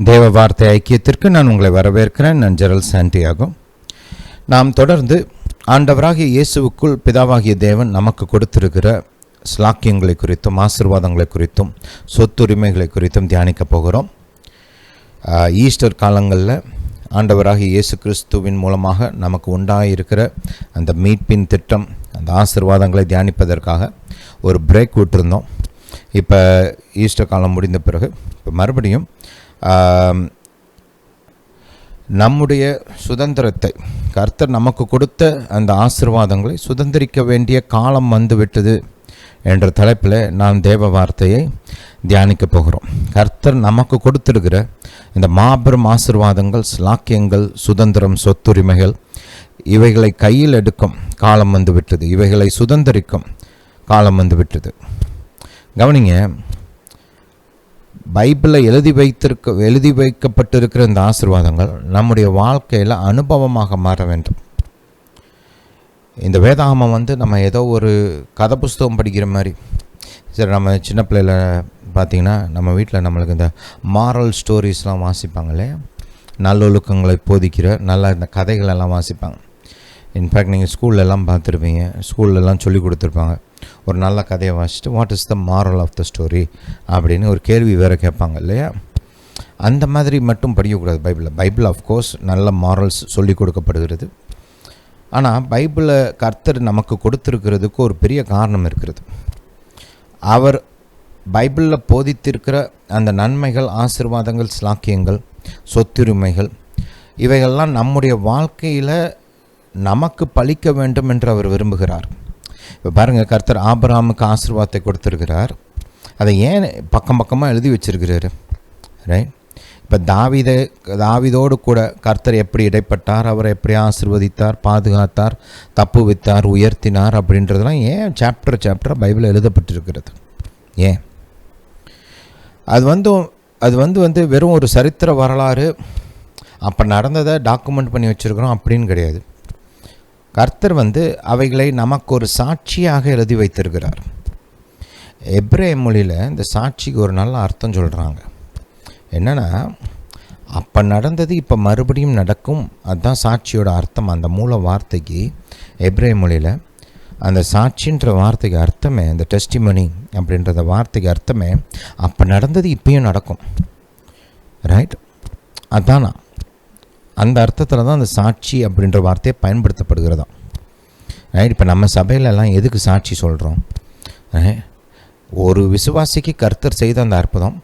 தேவ வார்த்தை ஐக்கியத்திற்கு நான் உங்களை வரவேற்கிறேன். நான் ஜெரல் சாண்டியாகோ. நாம் தொடர்ந்து ஆண்டவராகிய இயேசுவுக்குள் பிதாவாகிய தேவன் நமக்கு கொடுத்திருக்கிற ஸ்லாக்கியங்களை குறித்தும் ஆசீர்வாதங்களை குறித்தும் சொத்துரிமைகளை குறித்தும் தியானிக்க போகிறோம். ஈஸ்டர் காலங்களில் ஆண்டவராகிய இயேசு கிறிஸ்துவின் மூலமாக நமக்கு உண்டாயிருக்கிற அந்த மீட்பின் திட்டம், அந்த ஆசீர்வாதங்களை தியானிப்பதற்காக ஒரு பிரேக் விட்டுருந்தோம். இப்போ ஈஸ்டர் காலம் முடிந்த பிறகு இப்போ மறுபடியும் நம்முடைய சுதந்திரத்தை, கர்த்தர் நமக்கு கொடுத்த அந்த ஆசீர்வாதங்களை சுதந்திரிக்க வேண்டிய காலம் வந்துவிட்டது என்ற தலைப்பில் நாம் தேவ வார்த்தையை தியானிக்க போகிறோம். கர்த்தர் நமக்கு கொடுத்திருக்கிற இந்த மாபெரும் ஆசீர்வாதங்கள், ஸ்லாக்கியங்கள், சுதந்திரம், சொத்துரிமைகள், இவைகளை கையில் எடுக்கும் காலம் வந்துவிட்டது. இவைகளை சுதந்திரிக்கும் காலம் வந்துவிட்டது. கவனிங்க, பைபிளில் எழுதி வைக்கப்பட்டிருக்கிற இந்த ஆசீர்வாதங்கள் நம்முடைய வாழ்க்கையில் அனுபவமாக மாற வேண்டும். இந்த வேதாகமம் நம்ம ஏதோ ஒரு கதை புஸ்தகம் படிக்கிற மாதிரி. சரி, நம்ம சின்ன பிள்ளையில் பார்த்திங்கன்னா நம்ம வீட்டில் நம்மளுக்கு இந்த மாரல் ஸ்டோரிஸ்லாம் வாசிப்பாங்களே, நல்லொழுக்கங்களை போதிக்கிற நல்ல இந்த கதைகளெல்லாம் வாசிப்பாங்க. இன்ஃபேக்ட் நீங்கள் ஸ்கூல்லெல்லாம் பார்த்துருப்பீங்க, ஸ்கூல்லெல்லாம் சொல்லி கொடுத்துருப்பாங்க. ஒரு நல்ல கதையை வாசிச்சுட்டு what is the moral of the story அப்படின்னு ஒரு கேள்வி வேறு கேட்பாங்க இல்லையா? அந்த மாதிரி மட்டும் படிக்கக்கூடாது பைபிளில். பைபிள் ஆஃப்கோர்ஸ் நல்ல மாரல்ஸ் சொல்லி கொடுக்கப்படுகிறது. ஆனால் பைபிளை கர்த்தர் நமக்கு கொடுத்துருக்கிறதுக்கு ஒரு பெரிய காரணம் இருக்கிறது. அவர் பைபிளில் போதித்திருக்கிற அந்த நன்மைகள், ஆசீர்வாதங்கள், ஸ்லாக்கியங்கள், சொத்துரிமைகள், இவைகள்லாம் நம்முடைய வாழ்க்கையில் நமக்கு பலிக்க வேண்டும் என்று அவர் விரும்புகிறார். இப்போ பாருங்கள், கர்த்தர் ஆபிரகாமுக்கு ஆசீர்வாதத்தை கொடுத்துருக்கிறார். அதை ஏன் பக்கம் பக்கமாக எழுதி வச்சிருக்கிறாரு, ரைட்? இப்போ தாவீதோடு கூட கர்த்தர் எப்படி இடைப்பட்டார், அவரை எப்படி ஆசீர்வதித்தார், பாதுகாத்தார், தப்புவித்தார், உயர்த்தினார் அப்படின்றதெல்லாம் ஏன் சாப்டர் பைபிளில் எழுதப்பட்டிருக்கிறது? ஏன் அது வந்து வெறும் ஒரு சரித்திர வரலாறு, அப்போ நடந்ததை டாக்குமெண்ட் பண்ணி வச்சுருக்கிறோம் அப்படின்னு கிடையாது. கர்த்தர் அவைகளை நமக்கு ஒரு சாட்சியாக எழுதி வைத்திருக்கிறார். எபிரேய மொழியில் இந்த சாட்சிக்கு ஒரு நல்ல அர்த்தம் சொல்கிறாங்க. என்னென்னா, அப்போ நடந்தது இப்போ மறுபடியும் நடக்கும், அதுதான் சாட்சியோட அர்த்தம். அந்த மூல வார்த்தைக்கு எபிரேய மொழியில் அந்த சாட்சின்ற வார்த்தைக்கு அர்த்தமே, அந்த டெஸ்டிமனி அப்படின்றத வார்த்தைக்கு அர்த்தமே அப்போ நடந்தது இப்பயும் நடக்கும், ரைட்? அதானா அந்த அர்த்தத்தில் தான் அந்த சாட்சி அப்படின்ற வார்த்தையை பயன்படுத்தப்படுகிறதா, ரைட்? இப்போ நம்ம சபையிலலாம் எதுக்கு சாட்சி சொல்கிறோம்? ஒரு விசுவாசிக்கு கர்த்தர் செய்த அந்த அற்புதம்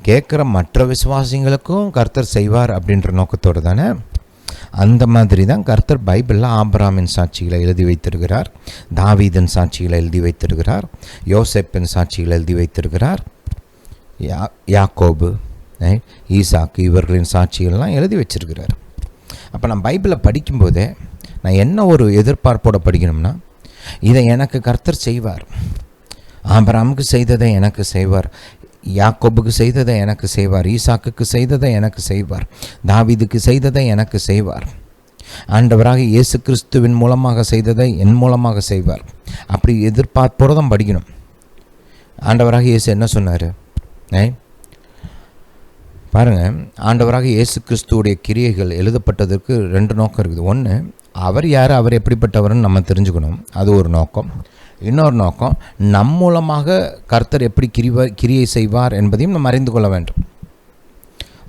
கேட்குற மற்ற விசுவாசிங்களுக்கும் கர்த்தர் செய்வார் அப்படின்ற நோக்கத்தோடு தானே. அந்த மாதிரி தான் கர்த்தர் பைபிளில் ஆபிரகாமின் சாட்சிகளை எழுதி வைத்திருக்கிறார், தாவீதின் சாட்சிகளை எழுதி வைத்திருக்கிறார், யோசேப்பின் சாட்சிகளை எழுதி வைத்திருக்கிறார், யாக்கோபு, ஈசாக்கு, இவர்களின் சாட்சிகள்லாம் எழுதி வச்சிருக்கிறார். அப்போ நான் பைபிளை படிக்கும்போதே நான் என்ன ஒரு எதிர்பார்ப்போடு படிக்கணும்னா, இதை எனக்கு கர்த்தர் செய்வார். ஆபிரகாமுக்கு செய்ததை எனக்கு செய்வார், யாக்கோபுக்கு செய்ததை எனக்கு செய்வார், ஈசாக்குக்கு செய்ததை எனக்கு செய்வார், தாவீதுக்கு செய்ததை எனக்கு செய்வார், ஆண்டவராக இயேசு கிறிஸ்துவின் மூலமாக செய்ததை என் மூலமாக செய்வார். அப்படி எதிர்பார்ப்போடு தான் படிக்கணும். ஆண்டவராக இயேசு என்ன சொன்னார் பாருங்கள், ஆண்டவராக இயேசு கிறிஸ்துவுடைய கிரியைகள் எழுதப்பட்டதற்கு 2 நோக்கம் இருக்குது. ஒன்று, அவர் யார், அவர் எப்படிப்பட்டவர்னு நம்ம தெரிஞ்சுக்கணும், அது ஒரு நோக்கம். இன்னொரு நோக்கம், நம் மூலமாக கர்த்தர் எப்படி கிரியை செய்வார் என்பதையும் நம்ம அறிந்து கொள்ள வேண்டும்.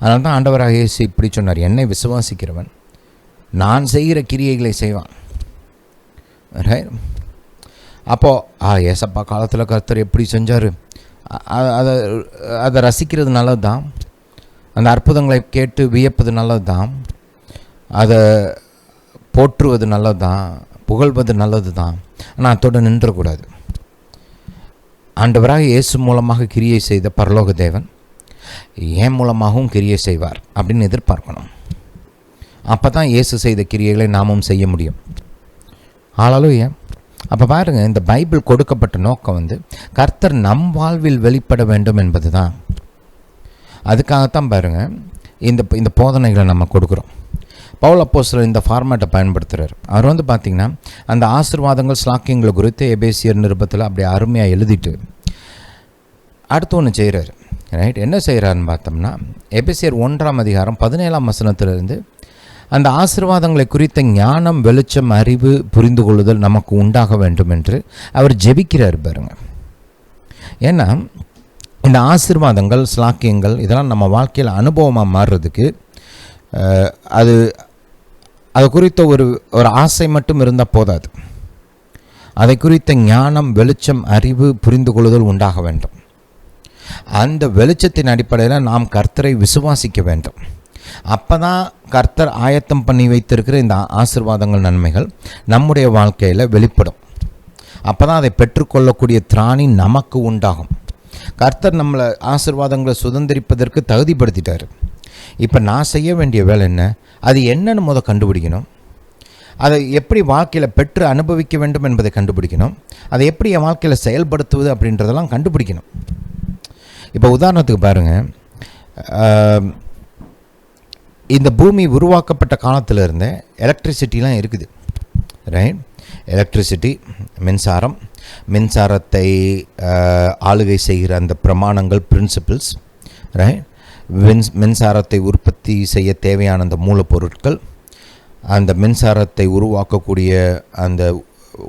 அதனால தான் ஆண்டவராக இயேசு இப்படி சொன்னார், என்னை விசுவாசிக்கிறவன் நான் செய்கிற கிரியைகளை செய்வான், ரைட்? அப்போது ஏசப்பா காலத்தில் கர்த்தர் எப்படி செஞ்சார், அதை ரசிக்கிறது நல்லது தான், அந்த அற்புதங்களை கேட்டு வியப்பது நல்லது தான், அதை போற்றுவது நல்லது தான், புகழ்வது நல்லது தான். ஆனால் அதோடு நின்றக்கூடாது. ஆண்டவராக இயேசு மூலமாக கிரியை செய்த பரலோக தேவன் என் மூலமாகவும் கிரியை செய்வார் அப்படின்னு எதிர்பார்க்கணும். அப்போ தான் இயேசு செய்த கிரியைகளை நாமும் செய்ய முடியும். ஹல்லேலூயா. அப்போ பாருங்கள், இந்த பைபிள் கொடுக்கப்பட்ட நோக்கம் கர்த்தர் நம் வாழ்வில் வெளிப்பட வேண்டும் என்பது தான். அதுக்காகத்தான் பாருங்கள் இந்த போதனைகளை நம்ம கொடுக்குறோம். பவுல் அப்போஸ்தலர் இந்த ஃபார்மேட்டை பயன்படுத்துகிறார். அவர் பார்த்திங்கன்னா அந்த ஆசீர்வாதங்கள், ஸ்லாக்கியங்களை குறித்து எபேசியர் நிருபத்தில் அப்படி அருமையாக எழுதிட்டு அடுத்து ஒன்று செய்கிறார். ரைட். என்ன செய்கிறாருன்னு பார்த்தோம்னா, எபேசியர் 1:17 அந்த ஆசீர்வாதங்களை குறித்த ஞானம், வெளிச்சம், அறிவு, புரிந்து கொள்ளுதல் நமக்கு உண்டாக வேண்டும் என்று அவர் ஜெபிக்கிறார் பாருங்க. ஏன்னா இந்த ஆசீர்வாதங்கள், ஸ்லாக்கியங்கள் இதெல்லாம் நம்ம வாழ்க்கையில் அனுபவமாக மாறுறதுக்கு அது குறித்த ஒரு ஆசை மட்டும் இருந்தால் போதாது. அதை குறித்த ஞானம், வெளிச்சம், அறிவு, புரிந்து கொள்ளுதல் உண்டாக வேண்டும். அந்த வெளிச்சத்தின் அடிப்படையில் நாம் கர்த்தரை விசுவாசிக்க வேண்டும். அப்போ தான் கர்த்தர் ஆயத்தம் பண்ணி வைத்திருக்கிற இந்த ஆசீர்வாதங்கள், நன்மைகள் நம்முடைய வாழ்க்கையில் வெளிப்படும். அப்போ தான் அதை பெற்றுக்கொள்ளக்கூடிய திராணி நமக்கு உண்டாகும். கர்த்தர் நம்மளை ஆசீர்வாதங்களை சுதந்திரிப்பதற்கு தகுதிப்படுத்திட்டார். இப்போ நான் செய்ய வேண்டிய வேலை என்ன? அது என்னன்னு கண்டுபிடிக்கணும். அதை எப்படி வாழ்க்கையில் பெற்று அனுபவிக்க வேண்டும் என்பதை கண்டுபிடிக்கணும். அதை எப்படி என் வாழ்க்கையில் செயல்படுத்துவது அப்படின்றதெல்லாம் கண்டுபிடிக்கணும். இப்போ உதாரணத்துக்கு பாருங்கள், இந்த பூமி உருவாக்கப்பட்ட காலத்தில் இருந்த எலக்ட்ரிசிட்டிலாம் இருக்குது, ரைட்? எலக்ட்ரிசிட்டி, மின்சாரத்தை ஆளுகை செய்கிற அந்த பிரமாணங்கள், பிரின்சிபிள்ஸ், ரைட்? மின்சாரத்தை உற்பத்தி செய்ய தேவையான அந்த மூலப்பொருட்கள், அந்த மின்சாரத்தை உருவாக்கக்கூடிய அந்த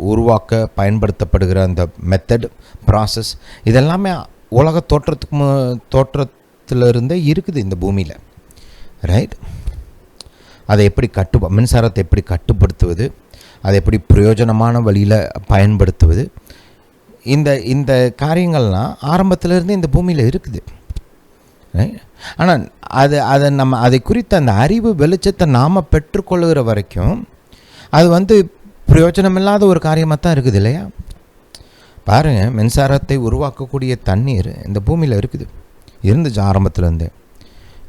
உருவாக்க பயன்படுத்தப்படுகிற அந்த மெத்தட், ப்ராசஸ், இதெல்லாமே உலக தோற்றத்திலிருந்தே இருக்குது இந்த பூமியில், ரைட்? அதை எப்படி மின்சாரத்தை எப்படி கட்டுப்படுத்துவது, அதை எப்படி பிரயோஜனமான வழியில் பயன்படுத்துவது, இந்த காரியங்கள்லாம் ஆரம்பத்திலேருந்து இந்த பூமியில் இருக்குது, ரைட்? ஆனால் அதை குறித்த அந்த அறிவு, வெளிச்சத்தை நாம் பெற்றுக்கொள்ளுகிற வரைக்கும் அது பிரயோஜனமில்லாத ஒரு காரியமாக தான் இருக்குது, இல்லையா? பாருங்கள், மின்சாரத்தை உருவாக்கக்கூடிய தண்ணீர் இந்த பூமியில் இருந்துச்சு ஆரம்பத்துலேருந்தே.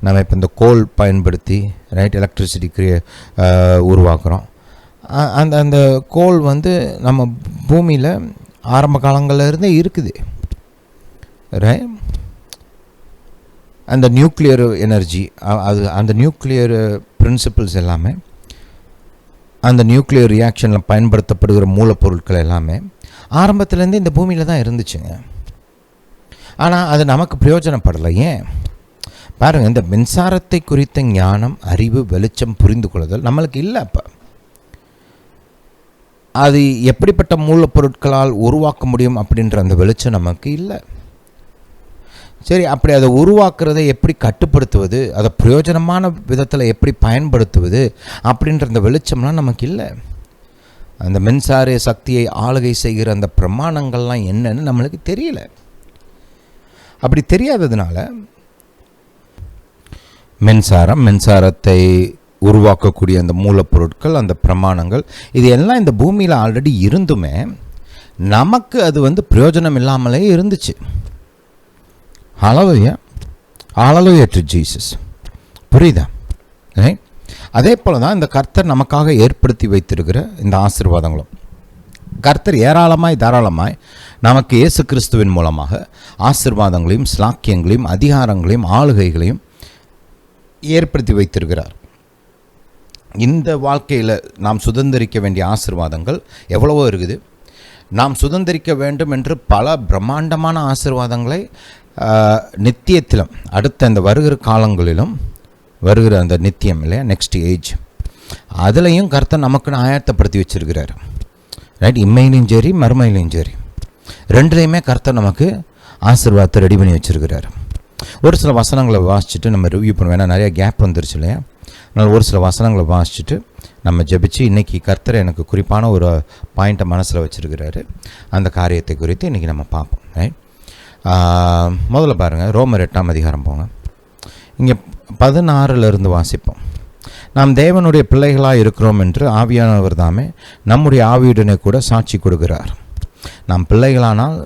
நம்ம இப்போ இந்த கோல் பயன்படுத்தி, ரைட், எலக்ட்ரிசிட்டி உருவாக்குறோம். அந்த கோல் நம்ம பூமியில் ஆரம்ப காலங்களில் இருந்தே இருக்குது, ரைட்? அந்த நியூக்ளியர் எனர்ஜி, அந்த நியூக்ளியர் பிரின்சிபிள்ஸ் எல்லாமே, அந்த நியூக்ளியர் ரியாக்ஷனில் பயன்படுத்தப்படுகிற மூலப்பொருட்கள் எல்லாமே ஆரம்பத்துலேருந்து இந்த பூமியில் தான் இருந்துச்சுங்க. ஆனால் அது நமக்கு பிரயோஜனப்படலை. ஏன்? பாருங்கள், இந்த மின்சாரத்தை குறித்த ஞானம், அறிவு, வெளிச்சம், புரிந்து கொள்ளுதல் நம்மளுக்கு இல்லை. அப்போ அது எப்படிப்பட்ட மூலப்பொருட்களால் உருவாக்க முடியும் அப்படின்ற அந்த வெளிச்சம் நமக்கு இல்லை. சரி, அப்படி அதை உருவாக்குறதை எப்படி கட்டுப்படுத்துவது, அதை பிரயோஜனமான விதத்தில் எப்படி பயன்படுத்துவது அப்படின்ற அந்த வெளிச்சம்லாம் நமக்கு இல்லை. அந்த மின்சார சக்தியை ஆளுகை செய்கிற அந்த பிரமாணங்கள்லாம் என்னன்னு நம்மளுக்கு தெரியல. அப்படி தெரியாததுனால மின்சாரத்தை உருவாக்கக்கூடிய அந்த மூலப்பொருட்கள், அந்த பிரமாணங்கள், இது எல்லாம் இந்த பூமியில் ஆல்ரெடி இருந்துமே நமக்கு அது பிரயோஜனம் இல்லாமலே இருந்துச்சு. ஹல்லேலூயா டு ஜீசஸ். புரியுதா? ரைட்? அதே போல் தான் இந்த கர்த்தர் நமக்காக ஏற்படுத்தி வைத்திருக்கிற இந்த ஆசீர்வாதங்களும். கர்த்தர் ஏராளமாய் தாராளமாய் நமக்கு இயேசு கிறிஸ்துவின் மூலமாக ஆசீர்வாதங்களையும், ஸ்லாக்கியங்களையும், அதிகாரங்களையும், ஆளுகைகளையும் ஏற்படுத்தி வைத்திருக்கிறார். இந்த வாழ்க்கையில் நாம் சுதந்திரிக்க வேண்டிய ஆசீர்வாதங்கள் எவ்வளவோ இருக்குது. நாம் சுதந்திரிக்க வேண்டும் என்று பல பிரம்மாண்டமான ஆசீர்வாதங்களை நித்தியத்திலும், அடுத்த இந்த வருகிற காலங்களிலும், வருகிற அந்த நித்தியம் இல்லையா, நெக்ஸ்ட் ஏஜ், அதுலேயும் கர்த்தர் நமக்குன்னு ஆயத்தப்படுத்தி வச்சுருக்கிறார், ரைட்? இம்மையிலையும் சரி, மறுமையிலையும் சரி, ரெண்டுலேயுமே கர்த்தர் நமக்கு ஆசீர்வாதத்தை ரெடி பண்ணி வச்சுருக்கிறார். ஒரு சில வசனங்களை வாசிச்சுட்டு நம்ம ரிவ்யூ பண்ணுவோம். ஏன்னா நிறைய கேப் வந்துருச்சு இல்லையா? அதனால் ஒரு சில வசனங்களை வாசிச்சுட்டு நம்ம ஜெபிச்சு, இன்றைக்கி கர்த்தர் எனக்கு குறிப்பான ஒரு பாயிண்ட்டை மனசில் வச்சுருக்கிறாரு. அந்த காரியத்தை குறித்து இன்றைக்கி நம்ம பார்ப்போம், ரைட்? முதல்ல பாருங்கள், ரோமர் 8 போங்க. இங்கே 16 வாசிப்போம். நாம் தேவனுடைய பிள்ளைகளாக இருக்கிறோம் என்று ஆவியானவர் தாமே நம்முடைய ஆவியுடனே கூட சாட்சி கொடுக்கிறார். நாம் பிள்ளைகளானால்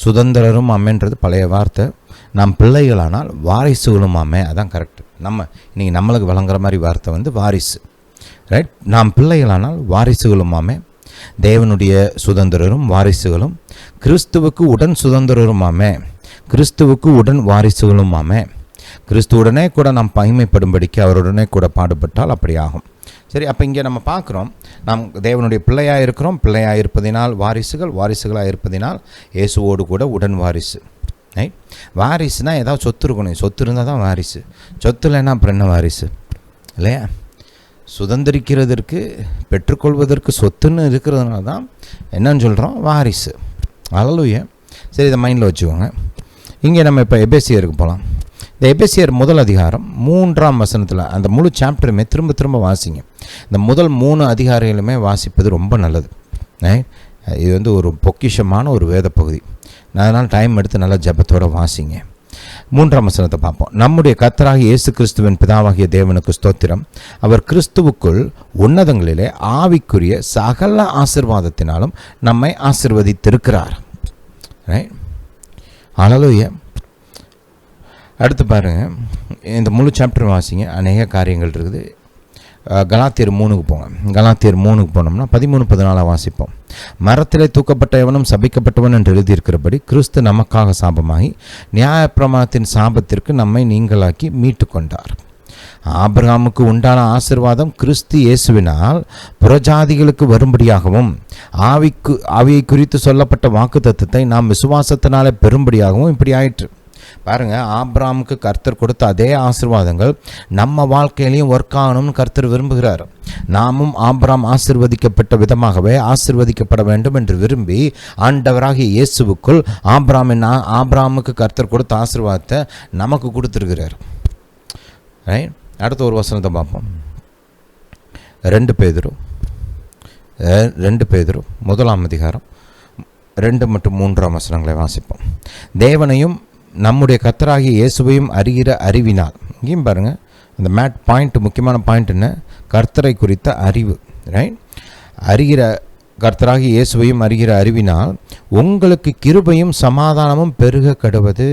சுதந்திரரும் ஆமேன்றது பழைய வார்த்தை. நாம் பிள்ளைகளானால் வாரிசுகளும் ஆமே, அதான் கரெக்ட். இன்றைக்கி நம்மளுக்கு வழங்குற மாதிரி வார்த்தை வாரிசு, ரைட்? நாம் பிள்ளைகளானால் வாரிசுகளும் ஆமே, தேவனுடைய சுதந்திரரும் வாரிசுகளும், கிறிஸ்துவுக்கு உடன் சுதந்திரருமாமே, கிறிஸ்துவுக்கு உடன் வாரிசுகளுமாமே, கிறிஸ்துவுடனே கூட நாம் மகிமைப்படும்படிக்கு அவருடனே கூட பாடுபட்டால் அப்படி ஆகும். சரி, அப்போ இங்கே நம்ம பார்க்குறோம், நாம் தேவனுடைய பிள்ளையாக இருக்கிறோம். பிள்ளையாக இருப்பதினால் வாரிசுகளாக இருப்பதினால் இயேசுவோடு கூட உடன் வாரிசு, ரைட். வாரிசுனால் ஏதாவது சொத்து இருக்கணும். சொத்து இருந்தால் தான் வாரிசு. சொத்து இல்லைன்னா அப்புறம் என்ன வாரிசு இல்லையா? சுதந்திரிக்கிறதற்கு பெற்றுக்கொள்வதற்கு சொத்துன்னு இருக்கிறதுனால தான் என்னன்னு சொல்கிறோம், வாரிசு. அல்லேலூயா. சரி, இதை மைண்டில் வச்சுக்கோங்க. இங்கே நம்ம இப்போ எபேசியருக்கு போகலாம். இந்த எபேசியர் முதல் அதிகாரம் 3ஆம் வசனத்தில் அந்த முழு சாப்டருமே திரும்ப திரும்ப வாசிங்க. இந்த முதல் 3 அதிகாரங்களுமே வாசிப்பது ரொம்ப நல்லது. இது வந்து ஒரு பொக்கிஷமான ஒரு வேத பகுதி. அதனால் டைம் எடுத்து நல்லா ஜெபத்தோடு வாசிங்க. 3ஆம் வசனத்தை பார்ப்போம். நம்முடைய கர்த்தராகிய இயேசு கிறிஸ்துவின் பிதாவாகிய தேவனுக்கு ஸ்தோத்திரம். அவர் கிறிஸ்துவுக்குள் உன்னதங்களிலே ஆவிக்குரிய சகல ஆசீர்வாதத்தினாலும் நம்மை ஆசீர்வதித்திருக்கிறார். ரைட். அல்லேலூயா. அடுத்து பாருங்கள், இந்த முழு சாப்டர் வாசிங்க. அநேக காரியங்கள் இருக்குது. கலாத்தியர் 3க்கு போங்க. கலாத்தியர் 3க்கு போனோம்னா 13-14 வாசிப்போம். மரத்திலே தூக்கப்பட்ட எவனும் சபிக்கப்பட்டவன் என்று எழுதியிருக்கிறபடி கிறிஸ்து நமக்காக சாபமாகி நியாயப்பிரமாணத்தின் சாபத்திற்கு நம்மை நீங்களாக்கி மீட்டு கொண்டார். ஆபிரகாமுக்கு உண்டான ஆசீர்வாதம் கிறிஸ்து இயேசுவினால் புறஜாதிகளுக்கு வரும்படியாகவும் ஆவியை குறித்து சொல்லப்பட்ட வாக்குத்தத்தத்தை நாம் விசுவாசத்தினாலே பெறும்படியாகவும் இப்படி ஆயிற்று. பாருங்கள், ஆபிரகாமுக்கு கர்த்தர் கொடுத்த அதே ஆசீர்வாதங்கள் நம்ம வாழ்க்கையிலையும் ஒர்க் ஆகணும்னு கர்த்தர் விரும்புகிறார். நாமும் ஆபிரகாம் ஆசீர்வதிக்கப்பட்ட விதமாகவே ஆசீர்வதிக்கப்பட வேண்டும் என்று விரும்பி ஆண்டவராகிய இயேசுவுக்குள் ஆபிரகாமுக்கு கர்த்தர் கொடுத்த ஆசீர்வாதத்தை நமக்கு கொடுத்துருக்கிறார். ரைட். அடுத்த ஒரு வசனத்தை பார்ப்போம். 2 பேதுரு 1ஆம் அதிகாரம் 2 மற்றும் 3ஆம் வசனங்களை வாசிப்போம். தேவனையும் நம்முடைய கர்த்தராகிய இயேசுவையும் அறிகிற அறிவினால், இங்கேயும் பாருங்கள் அந்த பாயிண்ட், முக்கியமான பாயிண்ட் என்ன, கர்த்தரை குறித்த அறிவு. ரைட். கர்த்தராகிய இயேசுவையும் அறிகிற அறிவினால் உங்களுக்கு கிருபையும் சமாதானமும் பெருக கடுவது.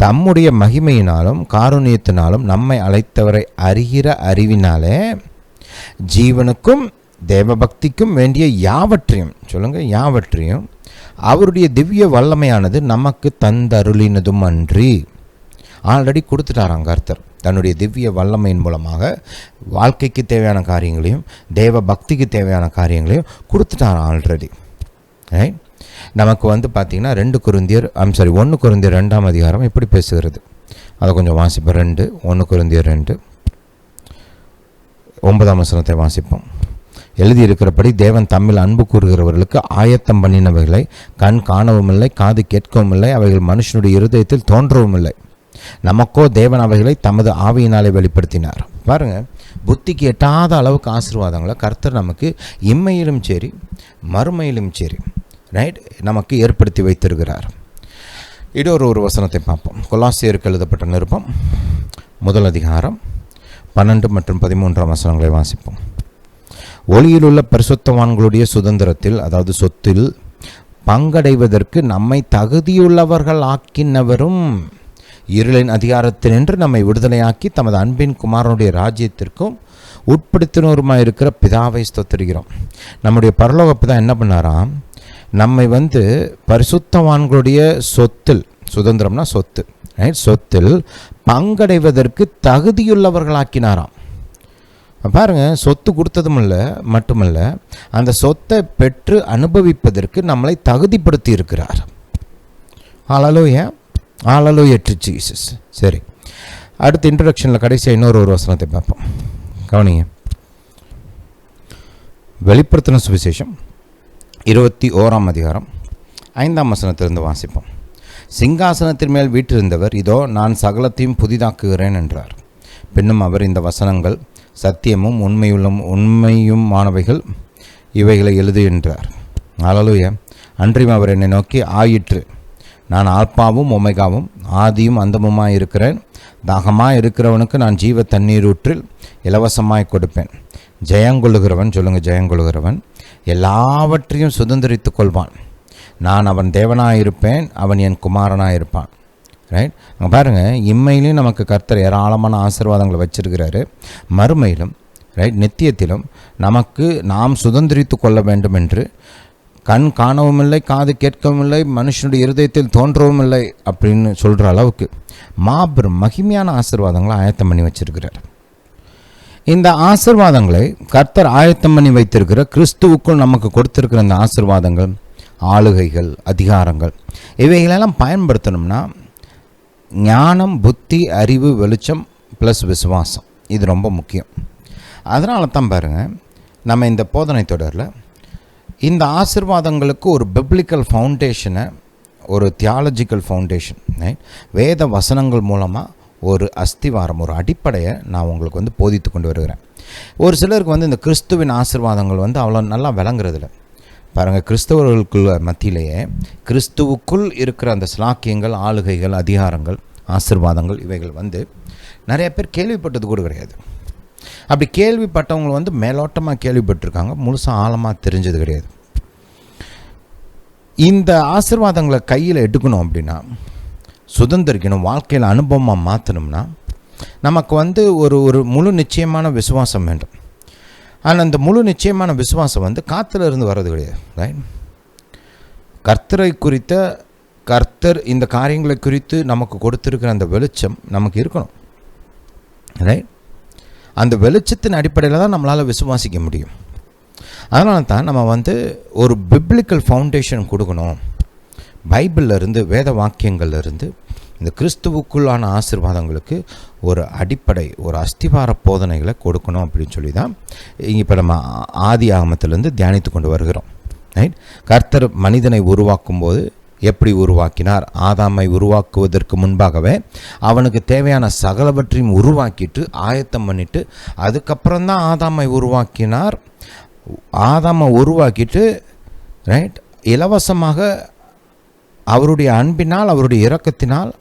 தம்முடைய மகிமையினாலும் காருண்யத்தினாலும் நம்மை அழைத்தவரை அறிகிற அறிவினாலே ஜீவனுக்கும் தேவபக்திக்கும் வேண்டிய யாவற்றையும் அவருடைய திவ்ய வல்லமையானது நமக்கு தந்தருளினதும் அன்றி, ஆல்ரெடி கொடுத்துட்டாராம் கர்த்தர். தன்னுடைய திவ்ய வல்லமையின் மூலமாக வாழ்க்கைக்கு தேவையான காரியங்களையும் தேவ பக்திக்கு தேவையான காரியங்களையும் கொடுத்துட்டாராம் ஆல்ரெடி. ரைட். நமக்கு வந்து பார்த்திங்கன்னா 1 கொரிந்தியர் 2ஆம் அதிகாரம் எப்படி பேசுகிறது, அதை கொஞ்சம் வாசிப்போம். 1 கொரிந்தியர் 2 9ஆம் வசனத்தை வாசிப்போம். எழுதியிருக்கிறபடி தேவன் தம்மில் அன்பு கூறுகிறவர்களுக்கு ஆயத்தம் பண்ணினவைகளை கண் காணவும் இல்லை, காது கேட்கவும் இல்லை, அவைகள் மனுஷனுடைய இருதயத்தில் தோன்றவும் இல்லை. நமக்கோ தேவன் அவைகளை தமது ஆவியினாலே வெளிப்படுத்தினார். பாருங்கள், புத்திக்கு எட்டாத அளவுக்கு ஆசீர்வாதங்களை கர்த்தர் நமக்கு இம்மையிலும் சரி மறுமையிலும் சரி ரைட் நமக்கு ஏற்படுத்தி வைத்திருக்கிறார். ஒரு வசனத்தை பார்ப்போம். கொலாசியருக்கு எழுதப்பட்ட நிருபம் 1 அதிகாரம் 12 மற்றும் 13ஆம் வசனங்களை வாசிப்போம். ஒளியில் உள்ள பரிசுத்தவான்களுடைய சுதந்திரத்தில், அதாவது சொத்தில் பங்கடைவதற்கு நம்மை தகுதியுள்ளவர்கள் ஆக்கினவரும் இருளின் அதிகாரத்தினின்று நம்மை விடுதலையாக்கி தமது அன்பின் குமாரனுடைய ராஜ்யத்திற்கும் உட்படுத்தினோருமாயிருக்கிற பிதாவை ஸ்தோத்திரிக்கிறோம். நம்முடைய பரலோக பிதா என்ன பண்ணாராம், நம்மை வந்து பரிசுத்தவான்களுடைய சொத்தில், சுதந்திரம்னா சொத்து, ரைட், சொத்தில் பங்கடைவதற்கு தகுதியுள்ளவர்களாக்கினாராம். பாருங்கள், சொத்து கொடுத்ததும் இல்லை மட்டுமல்ல, அந்த சொத்தை பெற்று அனுபவிப்பதற்கு நம்மளை தகுதிப்படுத்தி இருக்கிறார். ஹல்லேலூயா டு ஜீசஸ். சரி, அடுத்த இன்ட்ரோடக்ஷனில் கடைசியாக இன்னொரு வசனத்தை பார்ப்போம். கவனிங்க. வெளிப்படுத்தின சுவிசேஷம் 21ஆம் அதிகாரம் 5ஆம் வசனத்திலிருந்து வாசிப்போம். சிங்காசனத்தின் மேல் வீற்றிருந்தவர், இதோ நான் சகலத்தையும் புதிதாக்குகிறேன் என்றார். பின்னும் அவர், இந்த வசனங்கள் சத்தியமும் உண்மையுமானவைகள், இவைகளை எழுது என்றார். அல்லேலூயா. அன்றியும் அவர் என்னை நோக்கி, ஆயிற்று, நான் ஆல்பாவும் ஒமேகாவும் ஆதியும் அந்தமுமாய் இருக்கிறேன். தாகமாய் இருக்கிறவனுக்கு நான் ஜீவ தண்ணீரூற்றில் இலவசமாய் கொடுப்பேன். ஜெயங்கொள்ளுகிறவன், ஜெயங்கொள்ளுகிறவன் எல்லாவற்றையும் சுதந்திரித்து கொள்வான். நான் அவன் தேவனாயிருப்பேன், அவன் என் குமாரனாயிருப்பான். ரைட். அங்கே பாருங்கள், இம்மையிலையும் நமக்கு கர்த்தர் ஏராளமான ஆசீர்வாதங்களை வச்சிருக்கிறாரு. மறுமையிலும் ரைட், நித்தியத்திலும் நமக்கு நாம் சுதந்திரித்து கொள்ள வேண்டும் என்று கண் காணவும் இல்லை, காது கேட்கவும் இல்லை, மனுஷனுடைய இருதயத்தில் தோன்றவும் இல்லை அப்படின்னு சொல்கிற அளவுக்கு மாபெரும் மகிமையான ஆசீர்வாதங்களை ஆயத்தம் பண்ணி வச்சிருக்கிறார். இந்த ஆசீர்வாதங்களை கர்த்தர் ஆயத்தம் பண்ணி வைத்திருக்கிற கிறிஸ்துவுக்குள் நமக்கு கொடுத்திருக்கிற இந்த ஆசீர்வாதங்கள் ஆளுகைகள், அதிகாரங்கள் இவைகளெல்லாம் பயன்படுத்தணும்னா ஞானம், புத்தி, அறிவு, வெளிச்சம் ப்ளஸ் விசுவாசம் இது ரொம்ப முக்கியம். அதனால தான் பாருங்கள், நம்ம இந்த போதனை தொடரில் இந்த ஆசீர்வாதங்களுக்கு ஒரு பிப்ளிக்கல் ஃபவுண்டேஷனை, ஒரு தியாலஜிக்கல் ஃபவுண்டேஷன், வேத வசனங்கள் மூலமாக ஒரு அஸ்திவாரம், ஒரு அடிப்படையை நான் உங்களுக்கு போதித்து கொண்டு வருகிறேன். ஒரு சிலருக்கு இந்த கிறிஸ்துவின் ஆசீர்வாதங்கள் அவ்வளோ நல்லா விளங்குறதில்ல. பாருங்கள், கிறிஸ்தவர்களுக்குள்ள மத்தியிலேயே கிறிஸ்துவுக்குள் இருக்கிற அந்த ஸ்லாக்கியங்கள், ஆளுகைகள், அதிகாரங்கள், ஆசீர்வாதங்கள் இவைகள் நிறைய பேர் கேள்விப்பட்டது கூட கிடையாது. அப்படி கேள்விப்பட்டவங்க மேலோட்டமாக கேள்விப்பட்டிருக்காங்க, முழுசாக ஆழமாக தெரிஞ்சது கிடையாது. இந்த ஆசீர்வாதங்களை கையில் எடுக்கணும் சுதந்திரிக்கணும், வாழ்க்கையில் அனுபவமாக மாற்றணும்னா நமக்கு ஒரு முழு நிச்சயமான விசுவாசம் வேண்டும். ஆனால் அந்த முழு நிச்சயமான விசுவாசம் காற்றுல இருந்து வர்றது கிடையாது. ரைட்? கர்த்தரை குறித்த, கர்த்தர் இந்த காரியங்களை குறித்து நமக்கு கொடுத்துருக்கிற அந்த வெளிச்சம் நமக்கு இருக்கணும். ரைட்? அந்த வெளிச்சத்தின் அடிப்படையில் தான் நம்மளால் விசுவாசிக்க முடியும். அதனால தான் நம்ம ஒரு பிப்ளிக்கல் ஃபவுண்டேஷன் கொடுக்கணும். பைபிளில் இருந்து, வேத வாக்கியங்கள்ல இருந்து இந்த கிறிஸ்துவுக்குள்ளான ஆசீர்வாதங்களுக்கு ஒரு அடிப்படை, ஒரு அஸ்திவார போதனைகளை கொடுக்கணும் அப்படின்னு சொல்லி தான் இப்போ நம்ம ஆதி ஆகமத்திலேருந்து தியானித்து கொண்டு வருகிறோம். ரைட்? கர்த்தர் மனிதனை உருவாக்கும் போது எப்படி உருவாக்கினார்? ஆதாமை உருவாக்குவதற்கு முன்பாகவே அவனுக்கு தேவையான சகலவற்றையும் உருவாக்கிட்டு ஆயத்தம் பண்ணிட்டு அதுக்கப்புறம்தான் ஆதாமை உருவாக்கினார். ஆதாமை உருவாக்கிட்டு ரைட் இலவசமாக அவருடைய அன்பினால், அவருடைய இரக்கத்தினால்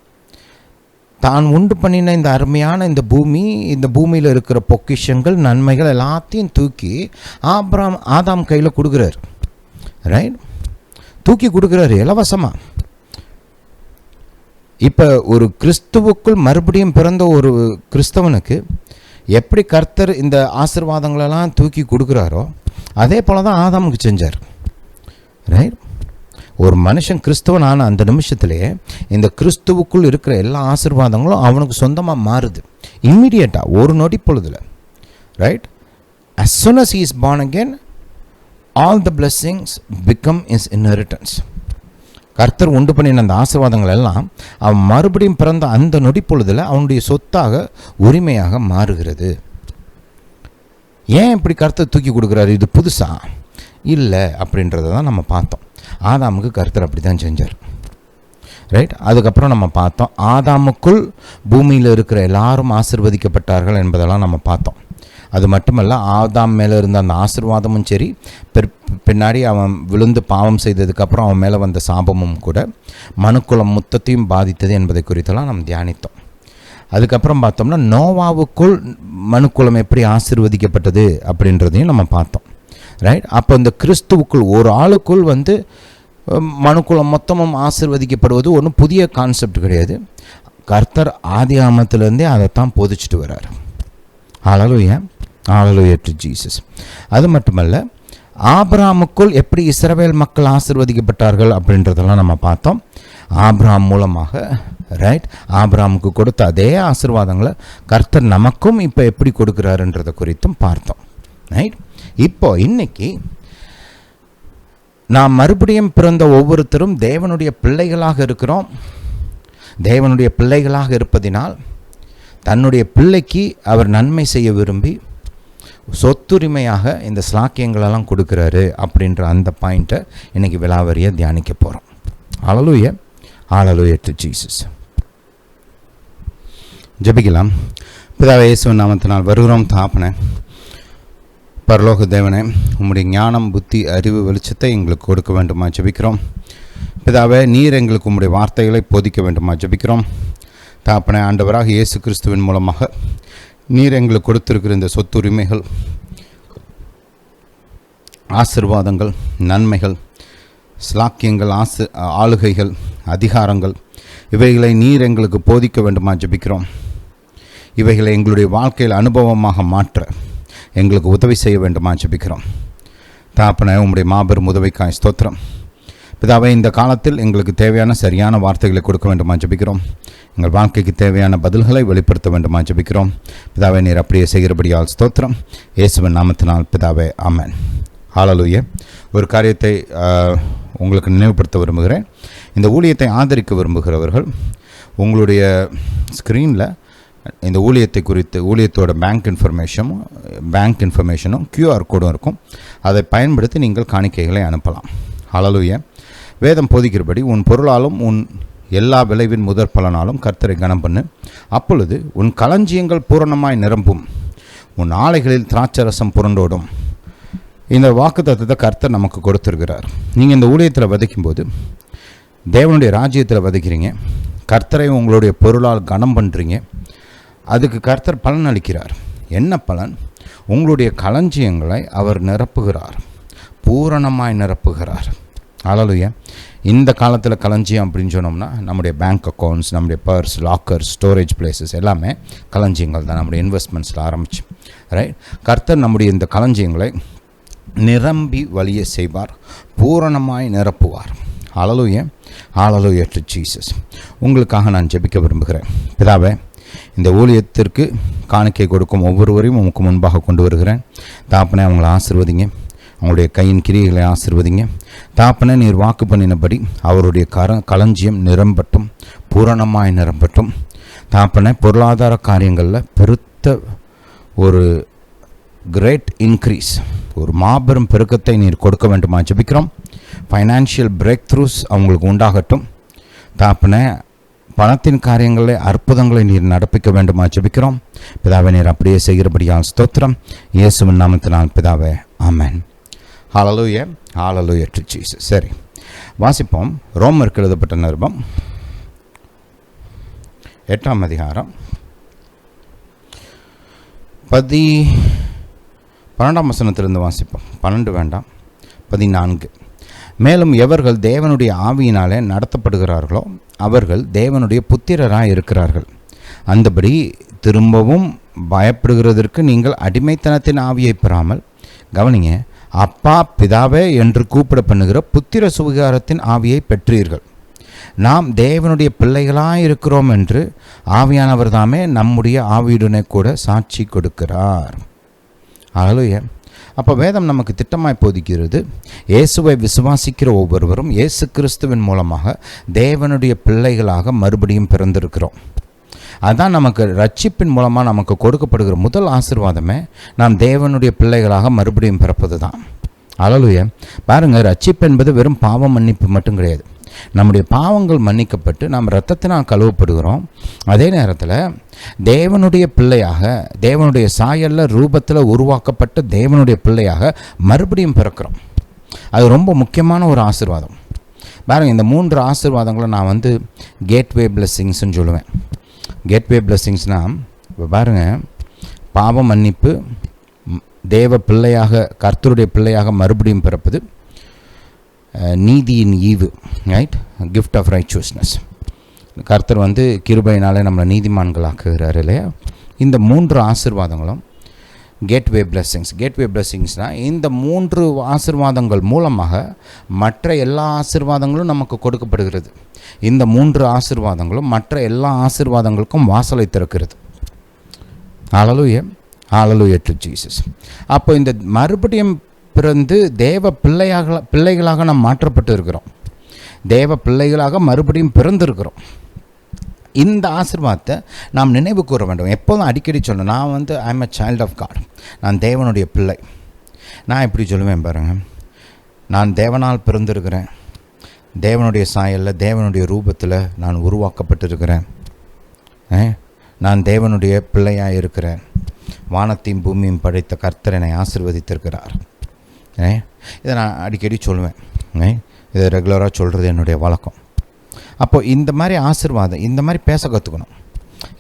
தான் உண்டு பண்ணின இந்த அருமையான இந்த பூமி, இந்த பூமியில் இருக்கிற பொக்கிஷங்கள், நன்மைகள் எல்லாத்தையும் தூக்கி ஆதாம் கையில் கொடுக்குறாரு. ரைட்? தூக்கி கொடுக்குறாரு இலவசமாக. இப்போ ஒரு கிறிஸ்துவுக்குள் மறுபடியும் பிறந்த ஒரு கிறிஸ்தவனுக்கு எப்படி கர்த்தர் இந்த ஆசீர்வாதங்களெல்லாம் தூக்கி கொடுக்குறாரோ அதே போல் தான் ஆதாமுக்கு செஞ்சார். ரைட்? ஒரு மனுஷன் கிறிஸ்தவன் ஆன அந்த நிமிஷத்துலேயே இந்த கிறிஸ்துவுக்குள் இருக்கிற எல்லா ஆசீர்வாதங்களும் அவனுக்கு சொந்தமாக மாறுது. இம்மிடியட்டாக, ஒரு நொடி பொழுதுல. Right? as soon as he is born again, all the blessings become his inheritance. கர்த்தர் உண்டு பண்ணின அந்த ஆசீர்வாதங்கள் எல்லாம் அவன் மறுபடியும் பிறந்த அந்த நொடி பொழுதுல அவனுடைய சொத்தாக, உரிமையாக மாறுகிறது. ஏன் இப்படி கர்த்தர் தூக்கி கொடுக்குறாரு? இது புதுசா இல்லை அப்படின்றத தான் நம்ம பார்த்தோம். ஆதாமுக்கு கர்த்தர் அப்படி தான் செஞ்சார். ரைட்? அதுக்கப்புறம் நம்ம பார்த்தோம் ஆதாமுக்குள் பூமியில் இருக்கிற எல்லாரும் ஆசீர்வதிக்கப்பட்டார்கள் என்பதெல்லாம் நம்ம பார்த்தோம். அது மட்டுமல்ல, ஆதாம் மேலே இருந்த அந்த ஆசீர்வாதமும் சரி, பின்னாடி அவன் விழுந்து பாவம் செய்ததுக்கப்புறம் அவன் மேலே வந்த சாபமும் கூட மனுக்குலம் மொத்தத்தையும் பாதித்தது என்பதை குறித்தெல்லாம் நம்ம தியானித்தோம். அதுக்கப்புறம் பார்த்தோம்னா நோவாவுக்குள் மனுக்குலம் எப்படி ஆசீர்வதிக்கப்பட்டது அப்படின்றதையும் நம்ம பார்த்தோம். ரைட்? அப்போ இந்த கிறிஸ்துவுக்குள் ஒரு ஆளுக்குள் மனுக்குலம் மொத்தமும் ஆசீர்வதிக்கப்படுவது ஒன்றும் புதிய கான்செப்ட் கிடையாது. கர்த்தர் ஆதி ஆமத்திலேருந்தே அதைத்தான் போதிச்சுட்டு வர்றார். ஹல்லேலூயா, ஹல்லேலூயா டு ஜீசஸ். அது மட்டுமல்ல, ஆபிரகாமுக்குள் எப்படி இஸ்ரவேல் மக்கள் ஆசீர்வதிக்கப்பட்டார்கள் அப்படின்றதெல்லாம் நம்ம பார்த்தோம். ஆபிரகாம் மூலமாக ரைட் ஆபிரகாமுக்கு கொடுத்த அதே ஆசீர்வாதங்களை கர்த்தர் நமக்கும் இப்போ எப்படி கொடுக்குறாருன்றதை குறித்தும் பார்த்தோம். ரைட்? இப்போ இன்னைக்கு நாம் மறுபடியும் பிறந்த ஒவ்வொருத்தரும் தேவனுடைய பிள்ளைகளாக இருக்கிறோம். தேவனுடைய பிள்ளைகளாக இருப்பதினால் தன்னுடைய பிள்ளைக்கு அவர் நன்மை செய்ய விரும்பி சொத்துரிமையாக இந்த ஸ்லாக்கியங்களெல்லாம் கொடுக்குறாரு அப்படின்ற அந்த பாயிண்ட்டை இன்னைக்கு விலாவரியாக தியானிக்க போகிறோம். ஹல்லேலூயா, ஹல்லேலூயா டு ஜீசஸ். ஜெபிக்கலாம். பிதாவே, இயேசுவின் நாமத்தினால் வருகிறோம். தாப்பனே, பரலோக தேவனே, உம்முடைய ஞானம், புத்தி, அறிவு, வெளிச்சத்தை எங்களுக்கு கொடுக்க வேண்டுமா ஜெபிக்கிறோம். பிதாவே, நீர் எங்களுக்கு உம்முடைய வார்த்தைகளை போதிக்க வேண்டுமா ஜெபிக்கிறோம். தாப்பனே, ஆண்டவராக இயேசு கிறிஸ்துவின் மூலமாக நீர் எங்களுக்கு கொடுத்திருக்கிற இந்த சொத்துரிமைகள், ஆசீர்வாதங்கள், நன்மைகள், ஸ்லாக்கியங்கள், ஆளுகைகள், அதிகாரங்கள் இவைகளை நீர் எங்களுக்கு போதிக்க வேண்டுமா ஜெபிக்கிறோம். இவைகளை எங்களுடைய வாழ்க்கையில் அனுபவமாக மாற்ற எங்களுக்கு உதவி செய்ய வேண்டுமா ஜெபிக்கிறோம். தாப்பனே, உம்முடைய மாபெரும் உதவிக்காய் ஸ்தோத்திரம். பிதாவே, இந்த காலத்தில் எங்களுக்கு தேவையான சரியான வார்த்தைகளை கொடுக்க வேண்டுமா ஜெபிக்கிறோம். எங்கள் வாழ்க்கைக்கு தேவையான பதில்களை வெளிப்படுத்த வேண்டுமா ஜெபிக்கிறோம். பிதாவே, நீர் அப்படியே செய்கிறபடியால் ஸ்தோத்திரம். இயேசுவின் நாமத்தினால் பிதாவே, ஆமென். ஹல்லேலூயா. ஒரு காரியத்தை உங்களுக்கு நினைவுபடுத்த விரும்புகிறேன். இந்த ஊழியத்தை ஆதரிக்க விரும்புகிறவர்கள் உங்களுடைய ஸ்க்ரீனில் இந்த ஊழியத்தை குறித்து ஊழியத்தோட பேங்க் இன்ஃபர்மேஷனும் கியூஆர் கோடும் இருக்கும். அதை பயன்படுத்தி நீங்கள் காணிக்கைகளை அனுப்பலாம். ஹல்லேலூயா. வேதம் போதிக்கிறபடி உன் பொருளாலும் உன் எல்லா விளைவின் முதற் பலனாலும் கர்த்தரை கனம் பண்ணு, அப்பொழுது உன் களஞ்சியங்கள் பூரணமாய் நிரம்பும், உன் ஆலைகளில் திராட்சரசம் புரண்டோடும். இந்த வாக்குத்தத்தத்தை கர்த்தர் நமக்கு கொடுத்துருக்கிறார். நீங்கள் இந்த ஊழியத்தில் விதைக்கும்போது தேவனுடைய ராஜ்யத்தில் விதைக்கிறீங்க, கர்த்தரை உங்களுடைய பொருளால் கனம் பண்ணுறீங்க. அதுக்கு கர்த்தர் பலன் அளிக்கிறார். என்ன பலன்? உங்களுடைய களஞ்சியங்களை அவர் நிரப்புகிறார், பூரணமாய் நிரப்புகிறார். ஹல்லேலூயா. இந்த காலத்தில் களஞ்சியம் அப்படின்னு சொன்னோம்னா நம்முடைய பேங்க் அக்கௌண்ட்ஸ், நம்முடைய பர்ஸ், லாக்கர்ஸ், ஸ்டோரேஜ் பிளேசஸ் எல்லாமே களஞ்சியங்கள் தான். நம்முடைய இன்வெஸ்ட்மெண்ட்ஸில் ஆரம்பிச்சு ரைட். கர்த்தர் நம்முடைய இந்த களஞ்சியங்களை நிரம்பி வழிய செய்வார், பூரணமாய் நிரப்புவார். ஹல்லேலூயா. Hallelujah to Jesus. உங்களுக்காக நான் ஜெபிக்க விரும்புகிறேன். பிதாவே, இந்த ஊழியத்திற்கு காணிக்கை கொடுக்கும் ஒவ்வொருவரையும் உமக்கு முன்பாக கொண்டு வருகிறேன். தாப்பனே, அவங்களை ஆசீர்வதிங்க, அவங்களுடைய கையின் கிரியைகளை ஆசீர்வதிங்க. தாப்பனே, நீர் வாக்கு பண்ணினபடி அவருடைய களஞ்சியம் நிரம்பட்டும், பூரணமாய் நிரம்பட்டும். தாப்பனே, பொருளாதார காரியங்களில் பெருத்த ஒரு கிரேட் இன்க்ரீஸ், ஒரு மாபெரும் பெருக்கத்தை நீர் கொடுக்க வேண்டுமா ஜெபிக்கிறோம். ஃபைனான்ஷியல் பிரேக் த்ரூஸ் அவங்களுக்கு உண்டாகட்டும். தாப்பனே, பணத்தின் காரியங்களில் அற்புதங்களை நீர் நடப்பிக்க வேண்டுமா ஜெபிக்கிறோம். பிதாவை, நீர் அப்படியே செய்கிறபடியால் ஸ்தோத்திரம். இயேசுவின் நாமத்தினால் பிதாவே, ஆமென். ஹல்லேலூயா. Hallelujah to Jesus. சரி, வாசிப்போம். ரோமருக்கு எழுதப்பட்ட நிருபம் 8ஆம் அதிகாரம் 12ஆம் வசனத்திலிருந்து வாசிப்போம். 12 வேண்டாம், 14. மேலும் எவர்கள் தேவனுடைய ஆவியினாலே நடத்தப்படுகிறார்களோ அவர்கள் தேவனுடைய புத்திரராய் இருக்கிறார்கள். அந்தபடி திரும்பவும் பயப்படுகிறதற்கு நீங்கள் அடிமைத்தனத்தின் ஆவியை பெறாமல், கவனிங்க, அப்பா பிதாவே என்று கூப்பிட பண்ணுகிற புத்திர சுவிகாரத்தின் ஆவியை பெற்றீர்கள். நாம் தேவனுடைய பிள்ளைகளாய் இருக்கிறோம் என்று ஆவியானவர் தாமே நம்முடைய ஆவியுடனே கூட சாட்சி கொடுக்கிறார். ஹல்லேலூயா. அப்போ வேதம் நமக்கு திட்டமாய் போதிக்கிறது, இயேசுவை விசுவாசிக்கிற ஒவ்வொருவரும் இயேசு கிறிஸ்துவின் மூலமாக தேவனுடைய பிள்ளைகளாக மறுபடியும் பிறந்திருக்கிறோம். அதுதான் நமக்கு ரட்சிப்பின் மூலமாக நமக்கு கொடுக்கப்படுகிற முதல் ஆசீர்வாதமே, நாம் தேவனுடைய பிள்ளைகளாக மறுபடியும் பிறப்பது தான். ஹல்லேலூயா. பாருங்கள், ரட்சிப்பு என்பது வெறும் பாவ மன்னிப்பு மட்டும் கிடையாது. நம்முடைய பாவங்கள் மன்னிக்கப்பட்டு நாம் இரத்தத்தினால் கழுவப்படுகிறோம். அதே நேரத்தில் தேவனுடைய பிள்ளையாக, தேவனுடைய சாயல்ல ரூபத்தில் உருவாக்கப்பட்ட தேவனுடைய பிள்ளையாக மறுபடியும் பிறக்கிறோம். அது ரொம்ப முக்கியமான ஒரு ஆசீர்வாதம். பாருங்கள், இந்த 3 ஆசீர்வாதங்களை நான் கேட்வே பிளெஸ்ஸிங்ஸ்ன்னு சொல்லுவேன். கேட்வே பிளெஸ்ஸிங்ஸ்னால், இப்போ பாருங்கள், பாவ மன்னிப்பு, தேவ பிள்ளையாக, கர்த்தருடைய பிள்ளையாக மறுபடியும் பிறப்பது, நீதியின் ஈவு, ரைட், கிஃப்ட் ஆஃப் ரைச்சுவஸ்னஸ். கர்த்தர் கிருபையினாலே நம்மளை நீதிமான்களாக்குகிறார் இல்லையா. இந்த 3 ஆசீர்வாதங்களும் கேட்வே பிளெஸ்ஸிங்ஸ். கேட்வே பிளெஸ்ஸிங்ஸ்னால் இந்த 3 ஆசீர்வாதங்கள் மூலமாக மற்ற எல்லா ஆசீர்வாதங்களும் நமக்கு கொடுக்கப்படுகிறது. இந்த 3 ஆசீர்வாதங்களும் மற்ற எல்லா ஆசீர்வாதங்களுக்கும் வாசலை திறக்கிறது. ஹல்லேலூயா. Hallelujah to Jesus. அப்போ இந்த மறுபடியும் பிறந்து தேவ பிள்ளைகளாக நாம் மாற்றப்பட்டு இருக்கிறோம். தேவ பிள்ளைகளாக மறுபடியும் பிறந்திருக்கிறோம். இந்த ஆசீர்வாதத்தை நாம் நினைவு கூற வேண்டும். எப்போதும் அடிக்கடி சொல்லணும், நான் I am a child of God, நான் தேவனுடைய பிள்ளை. நான் எப்படி சொல்லுவேன் பாருங்கள், நான் தேவனால் பிறந்திருக்கிறேன், தேவனுடைய சாயலில் தேவனுடைய ரூபத்தில் நான் உருவாக்கப்பட்டிருக்கிறேன், நான் தேவனுடைய பிள்ளையாக இருக்கிறேன், வானத்தையும் பூமியும் படைத்த கர்த்தர் என்னை ஆசீர்வதித்திருக்கிறார். இதை நான் அடிக்கடி சொல்லுவேன். இதை ரெகுலராக சொல்கிறது என்னுடைய வழக்கம். அப்போது இந்த மாதிரி ஆசீர்வாதம், இந்த மாதிரி பேச கற்றுக்கணும்.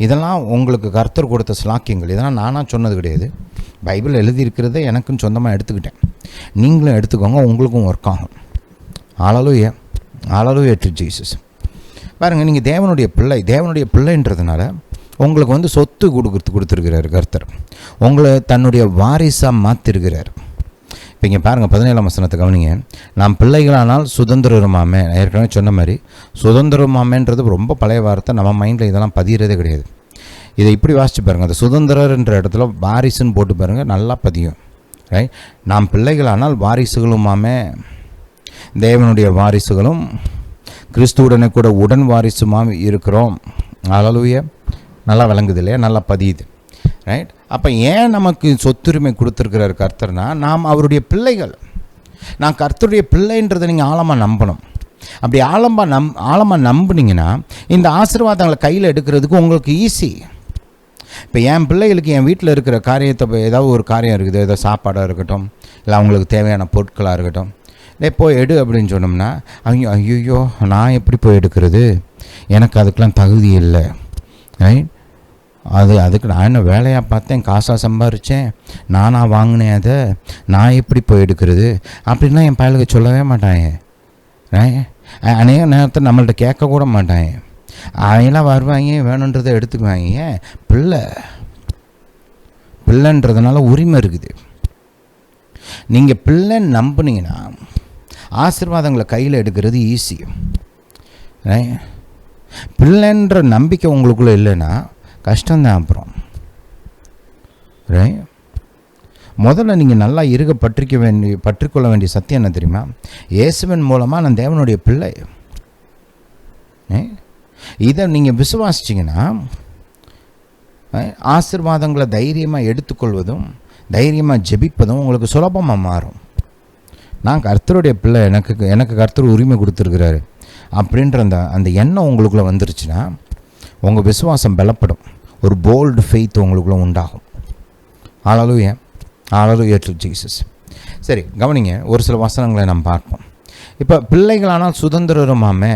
இதெல்லாம் உங்களுக்கு கர்த்தர் கொடுத்த ஸ்லாக்கியங்கள். இதெல்லாம் நானாக சொன்னது கிடையாது. பைபிள் எழுதியிருக்கிறத எனக்குன்னு சொந்தமாக எடுத்துக்கிட்டேன். நீங்களும் எடுத்துக்கோங்க, உங்களுக்கும் ஒர்க் ஆகும். ஹல்லேலூயா. Hallelujah to Jesus. பாருங்கள், நீங்கள் தேவனுடைய பிள்ளைன்றதுனால உங்களுக்கு சொத்து கொடுத்துருக்கிறார் கர்த்தர். உங்களை தன்னுடைய வாரிசாக மாற்றிருக்கிறார். இப்போ இங்கே பாருங்கள், 17ஆம் வசனத்தை கவனிங்க. நாம் பிள்ளைகளானால் சுதந்திரமாமே. ஏற்கனவே சொன்ன மாதிரி சுதந்திரமாமேன்றது ரொம்ப பழைய வார்த்தை, நம்ம மைண்டில் இதெல்லாம் பதிகிறதே கிடையாது. இதை இப்படி வாசித்து பாருங்கள், அந்த சுதந்திரன்ற இடத்துல வாரிசுன்னு போட்டு பாருங்கள், நல்லா பதியும். ரைட். நாம் பிள்ளைகளானால் வாரிசுகளுமாமே, தேவனுடைய வாரிசுகளும் கிறிஸ்துவுடனே கூட உடன் வாரிசுமாம் இருக்கிறோம். ஹல்லேலூயா. நல்லா விளங்குது இல்லையா, நல்லா பதியுது. ரைட். அப்போ ஏன் நமக்கு சொத்துரிமை கொடுத்துருக்கிறார் கர்த்தர்னா, நாம் அவருடைய பிள்ளைகள். நான் கர்த்தருடைய பிள்ளைன்றதை நீங்கள் ஆழமாக நம்பணும். அப்படி ஆழமாக நம்புனீங்கன்னா இந்த ஆசீர்வாதங்களை கையில் எடுக்கிறதுக்கு உங்களுக்கு ஈஸி. இப்போ என் பிள்ளைகளுக்கு என் வீட்டில் இருக்கிற காரியத்தை, ஏதாவது ஒரு காரியம் இருக்குது, ஏதோ சாப்பாடாக இருக்கட்டும், இல்லை அவங்களுக்கு தேவையான பொருட்களாக இருக்கட்டும், போய் எடு அப்படின்னு சொன்னோம்னா அவங்க ஐயோ நான் எப்படி போய் எடுக்கிறது, எனக்கு அதுக்கெலாம் தகுதி இல்லை. ரைட். அதுக்கு நான் என்ன வேலையாக பார்த்தேன், காசாக சம்பாரித்தேன், நானாக வாங்கினேன், அதை நான் எப்படி போய் எடுக்கிறது அப்படின்லாம் என் பயலுக்கு சொல்லவே மாட்டாங்க. அநேக நேரத்தில் நம்மள்ட்ட கேட்கக்கூட மாட்டாங்க. அவங்களாம் வருவாங்க, வேணுன்றதை எடுத்துக்குவாங்க. பிள்ளைன்றதுனால உரிமை இருக்குது. நீங்கள் பிள்ளை நம்புனீங்கன்னா ஆசீர்வாதங்களை கையில் எடுக்கிறது ஈஸி. பிள்ளைன்ற நம்பிக்கை உங்களுக்குள்ளே இல்லைன்னா கஷ்டம்தான். அப்புறம் முதல்ல நீங்கள் நல்லா பற்றிக்கொள்ள வேண்டிய சத்தியம் என்ன தெரியுமா? இயேசுவின் மூலமாக நான் தேவனுடைய பிள்ளை. இதை நீங்கள் விசுவாசிச்சிங்கன்னா ஆசீர்வாதங்களை தைரியமாக எடுத்துக்கொள்வதும் தைரியமாக ஜெபிப்பதும் உங்களுக்கு சுலபமாக மாறும். நான் கர்த்தருடைய பிள்ளை, எனக்கு கர்த்தர் உரிமை கொடுத்துருக்கிறாரு அப்படின்ற அந்த எண்ணம் உங்களுக்குள்ளே வந்துருச்சுன்னா உங்கள் விசுவாசம் பலப்படும். ஒரு போல்டு ஃபெய்த் உங்களுக்குள்ளே உண்டாகும். ஹல்லேலூயா. Hallelujah to Jesus. சரி, கவனிங்க, ஒரு சில வசனங்களை நம்ம பார்ப்போம். இப்போ பிள்ளைகளானால் சுதந்திரமாமே,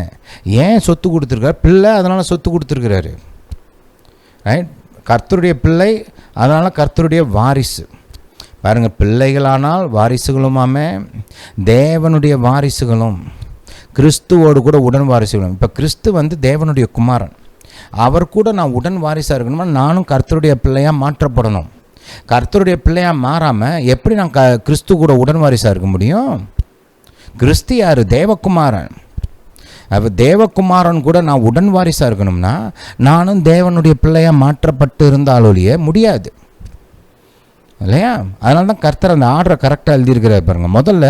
ஏன் சொத்து கொடுத்துருக்காரு? பிள்ளை, அதனால் சொத்து கொடுத்துருக்கிறாரு. ரைட். கர்த்தருடைய பிள்ளை, அதனால் கர்த்தருடைய வாரிசு. பாருங்கள், பிள்ளைகளானால் வாரிசுகளுமாமே, தேவனுடைய வாரிசுகளும் கிறிஸ்துவோடு கூட உடன் வாரிசுகளும். இப்போ கிறிஸ்து தேவனுடைய குமாரன், அவர் கூட நான் உடன் வாரிசாக இருக்கணுமா, நானும் கர்த்தருடைய பிள்ளையாக மாற்றப்படணும். கர்த்தருடைய பிள்ளையாக மாறாமல் எப்படி நான் கிறிஸ்து கூட உடன் வாரிசாக இருக்க முடியும்? கிறிஸ்து யார்? தேவகுமாரன். அப்போ தேவகுமாரன் கூட நான் உடன் வாரிசாக இருக்கணும்னா நானும் தேவனுடைய பிள்ளையாக மாற்றப்பட்டு இருந்தாலொழிய முடியாது இல்லையா? அதனால தான் கர்த்தர் அந்த ஆர்டரை கரெக்டாக எழுதியிருக்கிறார் பாருங்கள். முதல்ல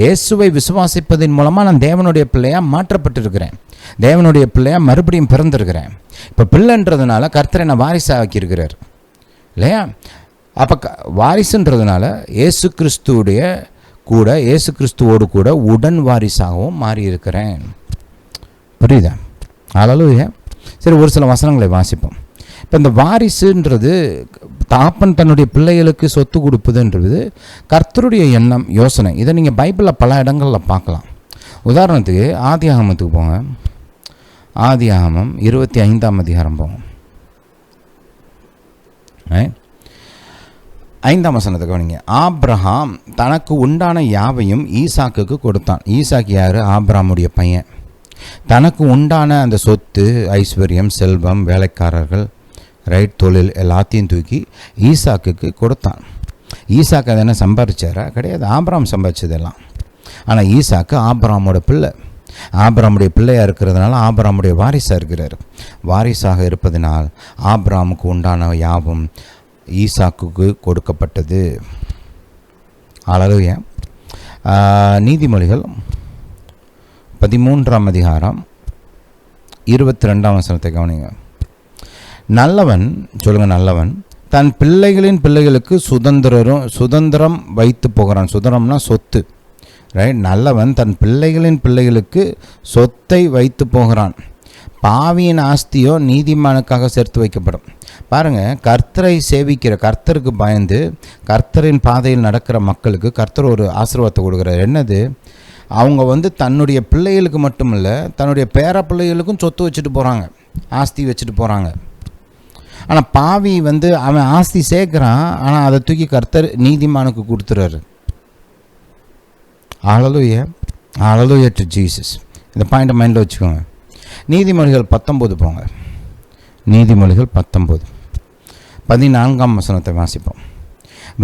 இயேசுவை விசுவாசிப்பதன் மூலமாக நான் தேவனுடைய பிள்ளையாக மாற்றப்பட்டிருக்கிறேன், தேவனுடைய பிள்ளையாக மறுபடியும் பிறந்திருக்கிறேன். இப்போ பிள்ளைன்றதுனால கர்த்தரை நான் வாரிசாக ஆக்கியிருக்கிறார் இல்லையா? அப்போ வாரிசுன்றதுனால இயேசு கிறிஸ்துவோடு கூட உடன் வாரிசாகவும் மாறியிருக்கிறேன். புரியுதா? ஹல்லேலூயா. சரி, ஒரு சில வசனங்களை வாசிப்போம். இப்போ இந்த வாரிசுன்றது, தாப்பன் தன்னுடைய பிள்ளைகளுக்கு சொத்து கொடுப்பதுன்றது கர்த்தருடைய எண்ணம், யோசனை. இதை நீங்கள் பைபிளில் பல இடங்களில் பார்க்கலாம். உதாரணத்துக்கு ஆதியாகமத்துக்கு போங்க. ஆதியாகமம் 25ஆம் அதிகாரம் போங்க. 5ஆம் வசனத்தை கவனிங்க. ஆபிரகாம் தனக்கு உண்டான யாவையும் ஈசாக்குக்கு கொடுத்தான். ஈசாக்கு யார்? ஆபிரகாமுடைய பையன். தனக்கு உண்டான அந்த சொத்து, ஐஸ்வர்யம், செல்வம், வேலைக்காரர்கள், ரைட், தொழில் எல்லாத்தையும் தூக்கி ஈசாக்குக்கு கொடுத்தான். ஈசாக்கு அதை என்ன சம்பாதிச்சாரா? கிடையாது, ஆபிரகாம் சம்பாதிச்சதெல்லாம். ஆனால் ஈசாக்கு ஆபிரகாமோட பிள்ளை. ஆபிரகாமுடைய பிள்ளையாக இருக்கிறதுனால ஆபிரகாமுடைய வாரிசாக இருக்கிறார். வாரிசாக இருப்பதனால் ஆபிரகாமுக்கு உண்டான யாவும் ஈசாக்குக்கு கொடுக்கப்பட்டது. ஹல்லேலூயா. நீதிமொழிகள் 13ஆம் அதிகாரம் 22ஆம் வசனத்தை கவனிங்க. நல்லவன், சொல்லுங்கள், நல்லவன் தன் பிள்ளைகளுக்கு சுதந்திரம் வைத்து போகிறான். சுதந்திரம்னா சொத்து, ரைட். நல்லவன் தன் பிள்ளைகளுக்கு சொத்தை வைத்து போகிறான். பாவியின் ஆஸ்தியோ நீதிமானுக்காக சேர்த்து வைக்கப்படும். பாருங்கள், கர்த்தரை சேவிக்கிற, கர்த்தருக்கு பயந்து கர்த்தரின் பாதையில் நடக்கிற மக்களுக்கு கர்த்தர் ஒரு ஆசீர்வாதத்தை கொடுக்குறாரு. என்னது? அவங்க தன்னுடைய பிள்ளைகளுக்கு மட்டுமில்ல, தன்னுடைய பேர பிள்ளைகளுக்கும் சொத்து வச்சுட்டு போகிறாங்க, ஆஸ்தி வச்சுட்டு போகிறாங்க. ஆனால் பாவி அவன் ஆஸ்தி சேர்க்குறான், ஆனால் அதை தூக்கி கர்த்தர் நீதிமானுக்கு கொடுத்துறாரு. ஹல்லேலூயா. Hallelujah to Jesus. இந்த பாயிண்ட்டை மைண்டில் வச்சுக்கோங்க. நீதிமொழிகள் 19 போங்க. நீதிமொழிகள் 19:14ஆம் வசனத்தை வாசிப்போம்.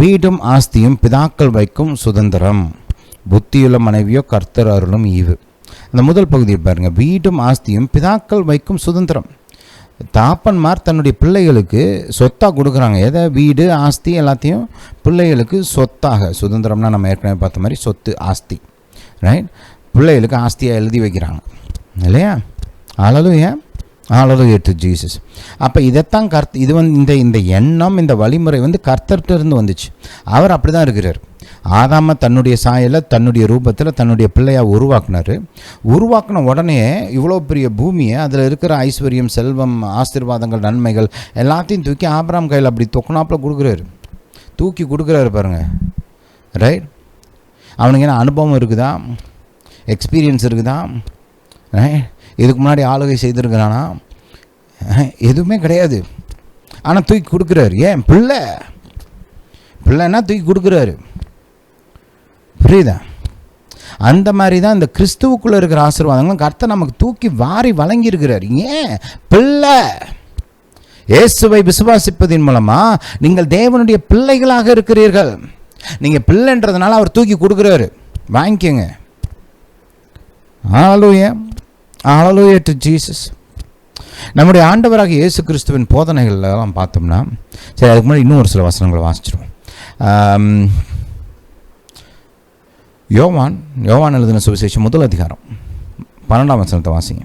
வீடும் ஆஸ்தியும் பிதாக்கள் வைக்கும் சுதந்திரம், புத்தியுள்ள மனைவியோ கர்த்தர் அருளும் ஈவு. அந்த முதல் பகுதியை பாருங்கள். வீடும் ஆஸ்தியும் பிதாக்கள் வைக்கும் சுதந்திரம். தாப்பன்மார் தன்னுடைய பிள்ளைகளுக்கு சொத்தாக கொடுக்குறாங்க. எதை? வீடு, ஆஸ்தி எல்லாத்தையும் பிள்ளைகளுக்கு சொத்தாக. சுதந்திரம்னா நம்ம ஏற்கனவே பார்த்த மாதிரி சொத்து, ஆஸ்தி, ரைட்? பிள்ளைகளுக்கு ஆஸ்தியாக எழுதி வைக்கிறாங்க இல்லையா? ஹல்லேலூயா, ஹல்லேலூயா டு ஜீசஸ். அப்போ இதைத்தான் இது இந்த எண்ணம், இந்த வழிமுறை கர்த்தர்கிட்ட இருந்து வந்துச்சு. அவர் அப்படி தான் இருக்கிறார். ஆதாம தன்னுடைய சாயலை, தன்னுடைய ரூபத்தில் தன்னுடைய பிள்ளையாக உருவாக்கின உடனே இவ்வளோ பெரிய பூமியை, அதில் இருக்கிற ஐஸ்வர்யம், செல்வம், ஆசீர்வாதங்கள், நன்மைகள் எல்லாத்தையும் தூக்கி ஆபிரகாம் கையில் அப்படி தொக்குனாப்பில் தூக்கி கொடுக்குறாரு பாருங்க, ரைட்? அவனுக்கு என்ன அனுபவம் இருக்குதா? எக்ஸ்பீரியன்ஸ் இருக்குதா? இதுக்கு முன்னாடி ஆளுகை செய்திருக்கிறானா? எதுவுமே கிடையாது. ஆனால் தூக்கி கொடுக்குறாரு. ஏன்? பிள்ளைன்னா தூக்கி கொடுக்குறாரு. புரியுதா? அந்த மாதிரி தான் இந்த கிறிஸ்துவுக்குள்ளே இருக்கிற ஆசீர்வாதங்களும் கர்த்தர் நமக்கு தூக்கி வாரி வழங்கியிருக்கிறார். ஏன்? பிள்ளை. இயேசுவை விசுவாசிப்பதின் மூலமாக நீங்கள் தேவனுடைய பிள்ளைகளாக இருக்கிறீர்கள். நீங்கள் பிள்ளைன்றதுனால அவர் தூக்கி கொடுக்குறாரு. வாங்கிக்கோங்க. ஹல்லேலூயா, ஹல்லேலூயா டு ஜீசஸ். நம்முடைய ஆண்டவராக இயேசு கிறிஸ்துவின் போதனைகள்லாம் பார்த்தோம்னா, சரி, அதுக்கு முன்னாடி இன்னும் ஒரு சில வசனங்களை வாசிச்சிருவோம். யோவான் எழுதின சுவிசேஷம் 1 அதிகாரம் 12ஆம் வசனத்தை வாசிங்க.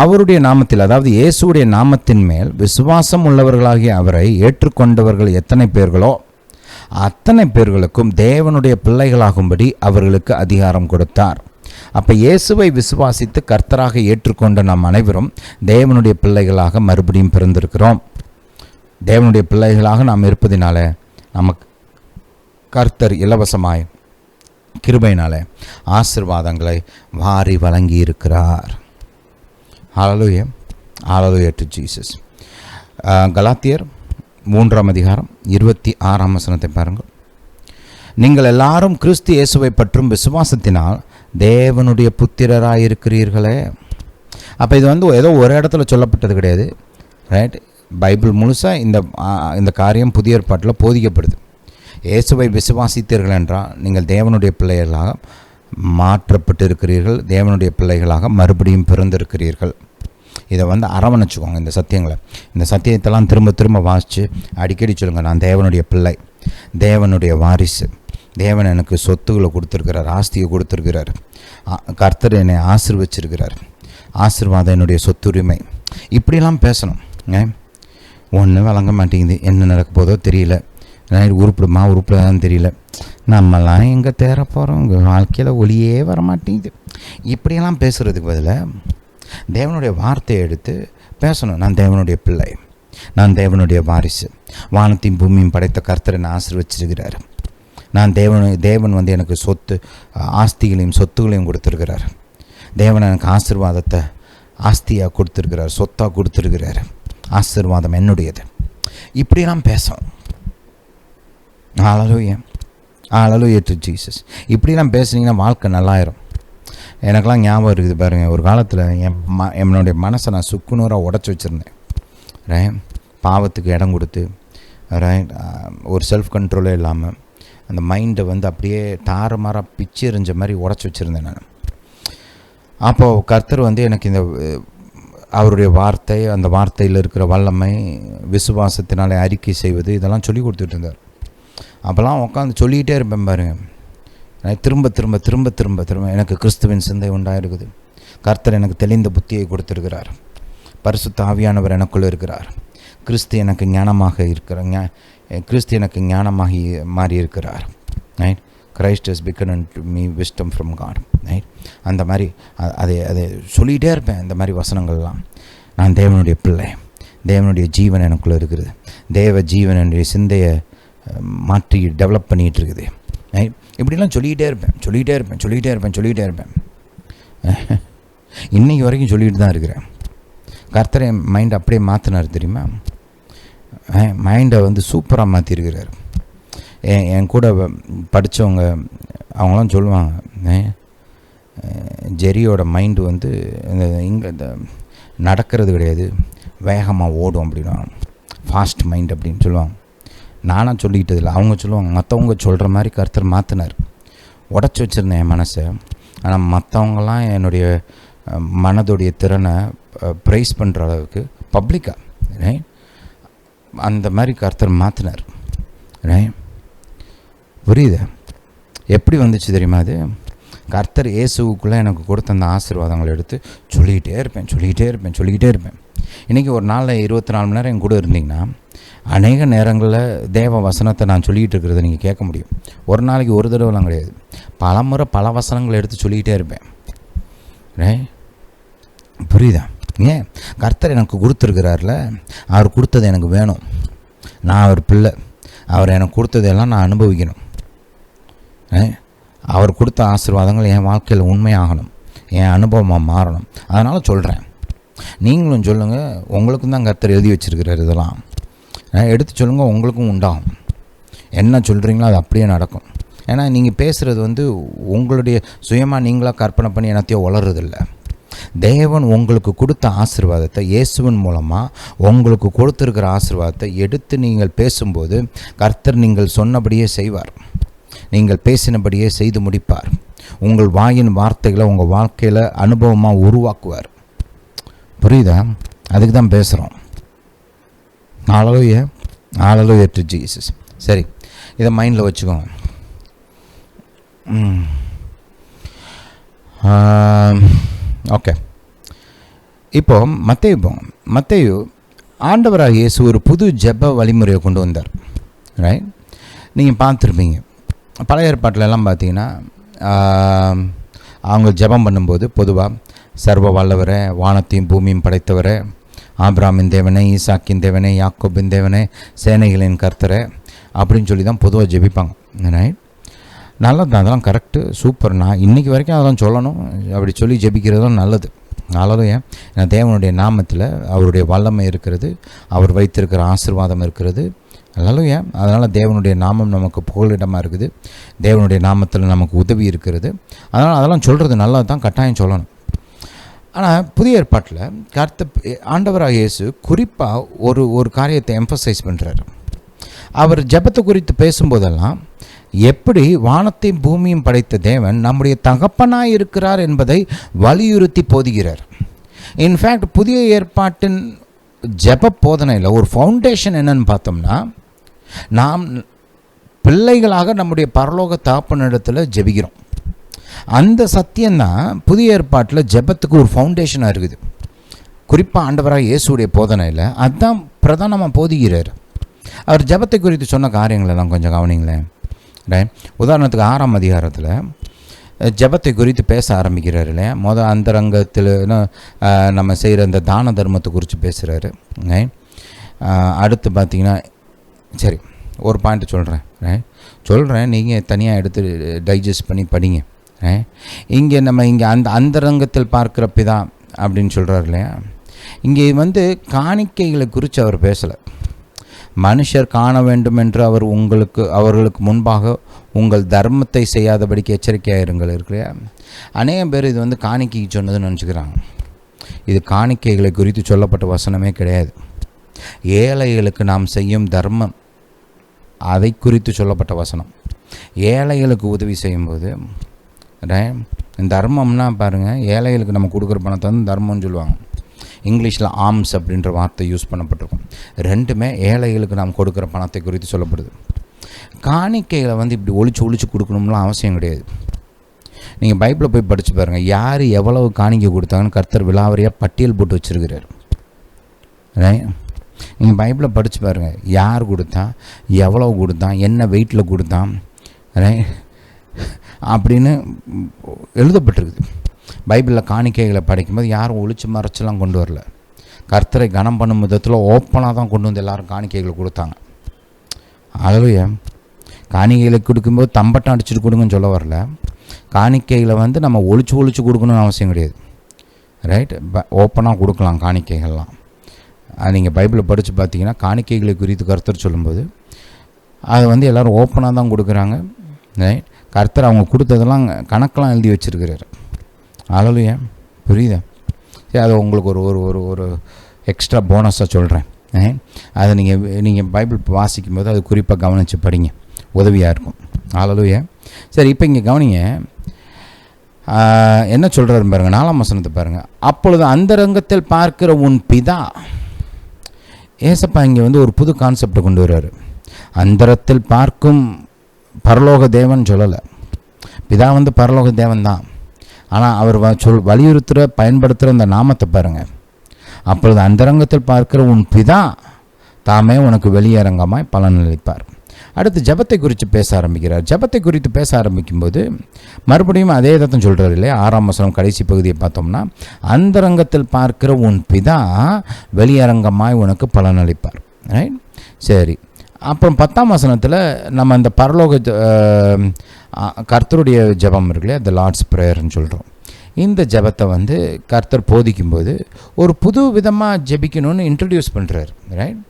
அவருடைய நாமத்தில், அதாவது இயேசுடைய நாமத்தின் மேல் விசுவாசம் உள்ளவர்களாகிய அவரை ஏற்றுக்கொண்டவர்கள் எத்தனை பேர்களோ அத்தனை பேர்களுக்கும் தேவனுடைய பிள்ளைகளாகும்படி அவர்களுக்கு அதிகாரம் கொடுத்தார். அப்போ இயேசுவை விசுவாசித்து கர்த்தராக ஏற்றுக்கொண்ட நாம் அனைவரும் தேவனுடைய பிள்ளைகளாக மறுபடியும் பிறந்திருக்கிறோம். தேவனுடைய பிள்ளைகளாக நாம் இருப்பதினால நமக்கு கர்த்தர் இலவசமாய் கிருபையினால ஆசீர்வாதங்களை வாரி வழங்கி இருக்கிறார். ஹல்லேலூயா, ஹல்லேலூயா டு ஜீசஸ். கலாத்தியர் 3ஆம் அதிகாரம் 26ஆம் வசனத்தை பாருங்கள். நீங்கள் எல்லாரும் கிறிஸ்து இயேசுவை பற்றும் விசுவாசத்தினால் தேவனுடைய புத்திரராயிருக்கிறீர்களே. அப்போ இது ஏதோ ஒரு இடத்துல சொல்லப்பட்டது கிடையாது, ரைட்? பைபிள் முழுசாக இந்த காரியம் புதிய ஏற்பாட்டில் போதிக்கப்படுது. இயேசுவை விசுவாசித்தீர்கள் என்றால் நீங்கள் தேவனுடைய பிள்ளைகளாக மாற்றப்பட்டு இருக்கிறீர்கள், தேவனுடைய பிள்ளைகளாக மறுபடியும் பிறந்திருக்கிறீர்கள். இதை அரவணைச்சிக்கோங்க. இந்த சத்தியத்தெல்லாம் திரும்ப திரும்ப வாசித்து அடிக்கடி சொல்லுங்கள். நான் தேவனுடைய பிள்ளை, தேவனுடைய வாரிசு, தேவன் எனக்கு சொத்துக்களை கொடுத்துருக்கிறார், ஆஸ்தியை கொடுத்துருக்கிறார், கர்த்தர் என்னை ஆசீர்வச்சிருக்கிறார், ஆசீர்வாதம் என்னுடைய சொத்துரிமை. இப்படிலாம் பேசணும். ஒன்றும் வழங்க மாட்டேங்குது, என்ன நடக்க போதோ தெரியல, உருப்பிடாதான் தெரியல, நம்மலாம் எங்கே தேர போகிறோம், உங்கள் வாழ்க்கையில் ஒளியே வர மாட்டேங்குது, இப்படியெல்லாம் பேசுகிறதுக்கு பதிலாக தேவனுடைய வார்த்தையை எடுத்து பேசணும். நான் தேவனுடைய பிள்ளை, நான் தேவனுடைய வாரிசு, வானத்தையும் பூமியும் படைத்த கர்த்தர் என்னை ஆசீர்வச்சிருக்கிறார், நான் தேவன் எனக்கு சொத்து, ஆஸ்திகளையும் சொத்துகளையும் கொடுத்துருக்கிறார், தேவன் எனக்கு ஆசீர்வாதத்தை ஆஸ்தியாக கொடுத்துருக்கிறார், சொத்தாக கொடுத்துருக்கிறார், ஆசீர்வாதம் என்னுடையது. இப்படிலாம் பேசணும். ஹல்லேலூயா, ஹல்லேலூயா டு ஜீசஸ். இப்படிலாம் பேசுனீங்கன்னா வாழ்க்கை நல்லாயிரும். எனக்கெல்லாம் ஞாபகம் இருக்குது பாருங்கள், ஒரு காலத்தில் என்னுடைய மனசை நான் சுக்குநூறாக உடச்சி வச்சுருந்தேன், ரைட்? பாவத்துக்கு இடம் கொடுத்து, ரைட்? ஒரு செல்ஃப் கண்ட்ரோலே இல்லாமல் அந்த மைண்டை அப்படியே தாறுமாறாக பிச்சு எறிஞ்ச மாதிரி உடச்சி வச்சுருந்தேன் நான். அப்போது கர்த்தர் எனக்கு இந்த அவருடைய வார்த்தை, அந்த வார்த்தையில் இருக்கிற வல்லமை, விசுவாசத்தினாலே அறிக்கை செய்வது, இதெல்லாம் சொல்லி கொடுத்துட்டு இருந்தார். அப்போல்லாம் உட்காந்து சொல்லிக்கிட்டே இருப்பேன் பாருங்கள். திரும்ப திரும்ப திரும்ப திரும்ப திரும்ப எனக்கு கிறிஸ்துவின் சிந்தை உண்டாயிருக்குது. கர்த்தர் எனக்கு தெளிந்த புத்தியை கொடுத்துருக்கிறார், பரிசுத்த ஆவியானவர் எனக்குள்ளே இருக்கிறார், கிறிஸ்து எனக்கு ஞானமாகி மாறி இருக்கிறார், right? Christ has become to me wisdom from God, right? அந்த மாதிரி அதை சொல்லிகிட்டே இருப்பேன். இந்த மாதிரி வசனங்கள்லாம், நான் தேவனுடைய பிள்ளை, தேவனுடைய ஜீவன் எனக்குள்ளே இருக்குது, தேவ ஜீவன் என்னுடைய சிந்தையை மாற்றி டெவலப் பண்ணிகிட்டு இருக்குது, ரைட்? இப்படிலாம் சொல்லிக்கிட்டே இருப்பேன். இன்றைக்கி வரைக்கும் சொல்லிகிட்டு தான் இருக்கிறேன். கர்த்தர் என் மைண்டை அப்படியே மாற்றினார் தெரியுமா? மைண்டை சூப்பராக மாற்றிருக்கிறார். என் கூட படித்தவங்க அவங்களாம் சொல்லுவாங்க, ஜெரியோட மைண்டு இந்த நடக்கிறது கிடையாது, வேகமாக ஓடும் அப்படின்னா, ஃபாஸ்ட் மைண்ட் அப்படின்னு சொல்லுவாங்க. நானாக சொல்லிக்கிட்டதில்லை, அவங்க சொல்லுவாங்க. மற்றவங்க சொல்கிற மாதிரி கர்த்தர் மாற்றினார். உடச்சி வச்சுருந்தேன் என் மனசை. ஆனால் மற்றவங்களாம் என்னுடைய மனதுடைய திறனை ப்ரைஸ் பண்ணுற அளவுக்கு பப்ளிக்காக, ரைட்? அந்த மாதிரி கர்த்தர் மாற்றினார், ரைட்? புரியுது? எப்படி வந்துச்சு தெரியுமா? அது கர்த்தர் இயேசுவுக்குள்ளே எனக்கு கொடுத்த அந்த ஆசீர்வாதங்களை எடுத்து சொல்லிக்கிட்டே இருப்பேன். இன்றைக்கி ஒரு நாளில் 24 மணி நேரம் என் கூட இருந்தீங்கன்னா அநேக நேரங்களில் தேவ வசனத்தை நான் சொல்லிகிட்டு இருக்கிறத நீங்கள் கேட்க முடியும். ஒரு நாளைக்கு ஒரு தடவைலாம் கிடையாது, பல முறை பல வசனங்களை எடுத்து சொல்லிக்கிட்டே இருப்பேன், ரைட்? புரியுதா? ஏன்? கர்த்தர் எனக்கு கொடுத்துருக்கிறார்ல, அவர் கொடுத்தது எனக்கு வேணும். நான் அவர் பிள்ளை, அவர் எனக்கு கொடுத்ததெல்லாம் நான் அனுபவிக்கணும். அவர் கொடுத்த ஆசீர்வாதங்கள் என் வாழ்க்கையில் உண்மையாகணும், என் அனுபவமாக மாறணும். அதனால் சொல்கிறேன், நீங்களும் சொல்லுங்கள். உங்களுக்கும் தான் கர்த்தர் எழுதி வச்சுருக்கிறார். இதெல்லாம் எடுத்து சொல்லுங்கள், உங்களுக்கும் உண்டாகும். என்ன சொல்கிறீங்களோ அது அப்படியே நடக்கும். ஏன்னா நீங்கள் பேசுகிறது உங்களுடைய சுயமாக நீங்களாக கற்பனை பண்ணி என்னத்தையோ வளருதில்லை. தேவன் உங்களுக்கு கொடுத்த ஆசீர்வாதத்தை, இயேசுவின் மூலமாக உங்களுக்கு கொடுத்துருக்கிற ஆசீர்வாதத்தை எடுத்து நீங்கள் பேசும்போது கர்த்தர் நீங்கள் சொன்னபடியே செய்வார். நீங்கள் பேசினபடியே செய்து முடிப்பார். உங்கள் வாயின் வார்த்தைகளை உங்கள் வாழ்க்கையில் அனுபவமாக உருவாக்குவார். புரியுதா? அதுக்கு தான் பேசுகிறோம். ஹல்லேலூயா டு ஜீசஸ். சரி, இதை மைண்டில் வச்சுக்கோங்க. ஓகே, இப்போ மத்தேயு ஆண்டவராக இயேசு ஒரு புது ஜெப வழிமுறையை கொண்டு வந்தார், ரைட்? நீங்கள் பார்த்துருப்பீங்க. பழைய ஏற்பாட்டிலெல்லாம் பார்த்தீங்கன்னா அவங்க ஜெபம் பண்ணும்போது பொதுவாக சர்வ வல்லவரே, வானத்தையும் பூமியும் படைத்தவரே, ஆபிரகாமின் தேவனே, ஈசாக்கின் தேவனே, யாக்கோபின் தேவனே, சேனைகளின் கர்த்தரே அப்படின்னு சொல்லி தான் பொதுவாக ஜெபிப்பாங்க, ரைட்? நல்லது தான், அதெல்லாம் கரெக்டு, சூப்பர். நான் இன்றைக்கி வரைக்கும் அதெல்லாம் சொல்லணும், அப்படி சொல்லி ஜெபிக்கிறதும் நல்லது. நல்லதும். ஏன்னா தேவனுடைய நாமத்தில் அவருடைய வல்லமை இருக்கிறது, அவர் வைத்திருக்கிற ஆசீர்வாதம் இருக்கிறது. நல்லதும். அதனால் தேவனுடைய நாமம் நமக்கு புகலிடமாக இருக்குது, தேவனுடைய நாமத்தில் நமக்கு உதவி இருக்கிறது. அதனால் அதெல்லாம் சொல்கிறது நல்லது தான், கட்டாயம் சொல்லணும். ஆனால் புதிய ஏற்பாட்டில் ஆண்டவராக இயேசு குறிப்பாக ஒரு காரியத்தை எம்பசைஸ் பண்ணுறாரு. அவர் ஜெபத்தை குறித்து பேசும்போதெல்லாம் எப்படி வானத்தையும் பூமியும் படைத்த தேவன் நம்முடைய தகப்பனாய் இருக்கிறார் என்பதை வலியுறுத்தி போதுகிறார். இன்ஃபேக்ட் புதிய ஏற்பாட்டின் ஜெப போதனையில் ஒரு ஃபவுண்டேஷன் என்னன்னு பார்த்தோம்னா, நாம் பிள்ளைகளாக நம்முடைய பரலோக தகப்பனிடத்தில் ஜெபிக்கிறோம். அந்த சத்தியம்தான் புதிய ஏற்பாட்டில் ஜெபத்துக்கு ஒரு ஃபவுண்டேஷனாக இருக்குது. குறிப்பாக ஆண்டவராக இயேசுடைய போதனையில் அதுதான் பிரதானமாக போதுகிறார். அவர் ஜெபத்தை குறித்து சொன்ன காரியங்களெல்லாம் கொஞ்சம் கவனிங்களேன், ரைட்? உதாரணத்துக்கு 6ஆம் அதிகாரத்தில் ஜெபத்தை குறித்து பேச ஆரம்பிக்கிறார் இல்லையா? அந்தரங்கத்தில் நம்ம செய்கிற அந்த தான தர்மத்தை குறித்து பேசுகிறாரு, ரைட்? அடுத்து பார்த்திங்கன்னா, சரி ஒரு பாயிண்ட் சொல்கிறேன், நீங்கள் தனியாக எடுத்து டைஜஸ்ட் பண்ணி படிங்க. இங்கே அந்தரங்கத்தில் பார்க்குற பிதா அப்படின்னு சொல்கிறார் இல்லையா? இங்கே காணிக்கைகளை குறித்து அவர் பேசலை. மனுஷர் காண வேண்டும் என்று அவர்களுக்கு முன்பாக உங்கள் தர்மத்தை செய்யாதபடிக்கு எச்சரிக்கையாக இருங்கள் இல்லையா? அநேகம் பேர் இது காணிக்கைக்கு சொன்னதுன்னு நினச்சிக்கிறாங்க. இது காணிக்கைகளை குறித்து சொல்லப்பட்ட வசனமே கிடையாது. ஏழைகளுக்கு நாம் செய்யும் தர்மம், அதை குறித்து சொல்லப்பட்ட வசனம். ஏழைகளுக்கு உதவி செய்யும்போது தர்மம்னா பாருங்கள், ஏழைகளுக்கு நம்ம கொடுக்குற பணத்தை தர்மம்னு சொல்லுவாங்க. இங்கிலீஷில் ஆர்ம்ஸ் அப்படின்ற வார்த்தை யூஸ் பண்ணப்பட்டிருக்கும். ரெண்டுமே ஏழைகளுக்கு நாம் கொடுக்குற பணத்தை குறித்து சொல்லப்படுது. காணிக்கைகளை இப்படி ஒழிச்சு கொடுக்கணும்லாம் அவசியம் கிடையாது. நீங்கள் பைபிளில் போய் படித்து பாருங்கள், யார் எவ்வளவு காணிக்கை கொடுத்தாங்கன்னு கர்த்தர் விலாவரியாக பட்டியல் போட்டு வச்சுருக்கிறார். நீங்கள் பைபிளில் படித்து பாருங்கள், யார் கொடுத்தா, எவ்வளவு கொடுத்தான், என்ன வெயிட்டில் கொடுத்தான் அப்படின்னு எழுதப்பட்டிருக்குது. பைபிளில் காணிக்கைகளை படிக்கும்போது யாரும் ஒழிச்சு மறைச்செல்லாம் கொண்டு வரல. கர்த்தரை கனம் பண்ணும் விதத்தில் ஓப்பனாக தான் கொண்டு வந்து எல்லோரும் காணிக்கைகளை கொடுத்தாங்க. ஹல்லேலூயா. காணிக்கைகளை கொடுக்கும்போது தம்பட்டம் அடிச்சுட்டு கொடுங்கன்னு சொல்ல வரல. காணிக்கைகளை நம்ம ஒழிச்சு கொடுக்கணும்னு அவசியம் கிடையாது, ரைட்? ஓப்பனாக கொடுக்கலாம் காணிக்கைகள்லாம். அது நீங்கள் பைபிளை படித்து பார்த்தீங்கன்னா காணிக்கைகளை குறித்து கர்த்தர் சொல்லும்போது அது எல்லோரும் ஓப்பனாக தான் கொடுக்குறாங்க, ரைட்? கர்த்தர் அவங்க கொடுத்ததெல்லாம் கணக்கெலாம் எழுதி வச்சுருக்கிறாரு. ஹல்லேலூயா. புரியுதா? சரி, அது உங்களுக்கு ஒரு எக்ஸ்ட்ரா போனஸாக சொல்கிறேன். அதை நீங்கள் பைபிள் வாசிக்கும்போது அது குறிப்பாக கவனித்து படிங்க, உதவியாக இருக்கும். ஹல்லேலூயா. சரி, இப்போ இங்கே கவனிங்க, என்ன சொல்கிறாரு பாருங்கள், 4ஆம் வசனத்தை பாருங்கள். அப்பொழுது அந்தரங்கத்தில் பார்க்கிற உன் பிதா ஏசப்பா இங்கே வந்து ஒரு புது கான்செப்டை கொண்டு வர்றாரு. அந்தரத்தில் பார்க்கும் பரலோக தேவன் சொல்லலை. பிதா வந்து பரலோக தேவன் தான். ஆனால் அவர் வலியுறுத்துகிற பயன்படுத்துகிற அந்த நாமத்தை பாருங்கள். அப்பொழுது அந்தரங்கத்தில் பார்க்கிற உன் பிதா தாமே உனக்கு வெளியரங்கமாய் பலனளிப்பார். அடுத்து ஜெபத்தை குறித்து பேச ஆரம்பிக்கிறார். ஜெபத்தை குறித்து பேச ஆரம்பிக்கும்போது மறுபடியும் அதே தான் சொல்கிறார் இல்லையா. 6ஆம் வசனம் கடைசி பகுதியை பார்த்தோம்னா, அந்தரங்கத்தில் பார்க்கிற உன் பிதா வெளியரங்கமாய் உனக்கு பலனளிப்பார். ரைட், சரி. அப்புறம் 10ஆம் வசனத்தில் நம்ம இந்த பரலோக கர்த்தருடைய ஜெபம் இருக்கு இல்லையா, த லார்ட்ஸ் ப்ரேயர்னு சொல்கிறோம். இந்த ஜெபத்தை வந்து கர்த்தர் போதிக்கும்போது ஒரு புது விதமாக ஜெபிக்கணும்னு இன்ட்ரடியூஸ் பண்ணுறாரு. ரைட்,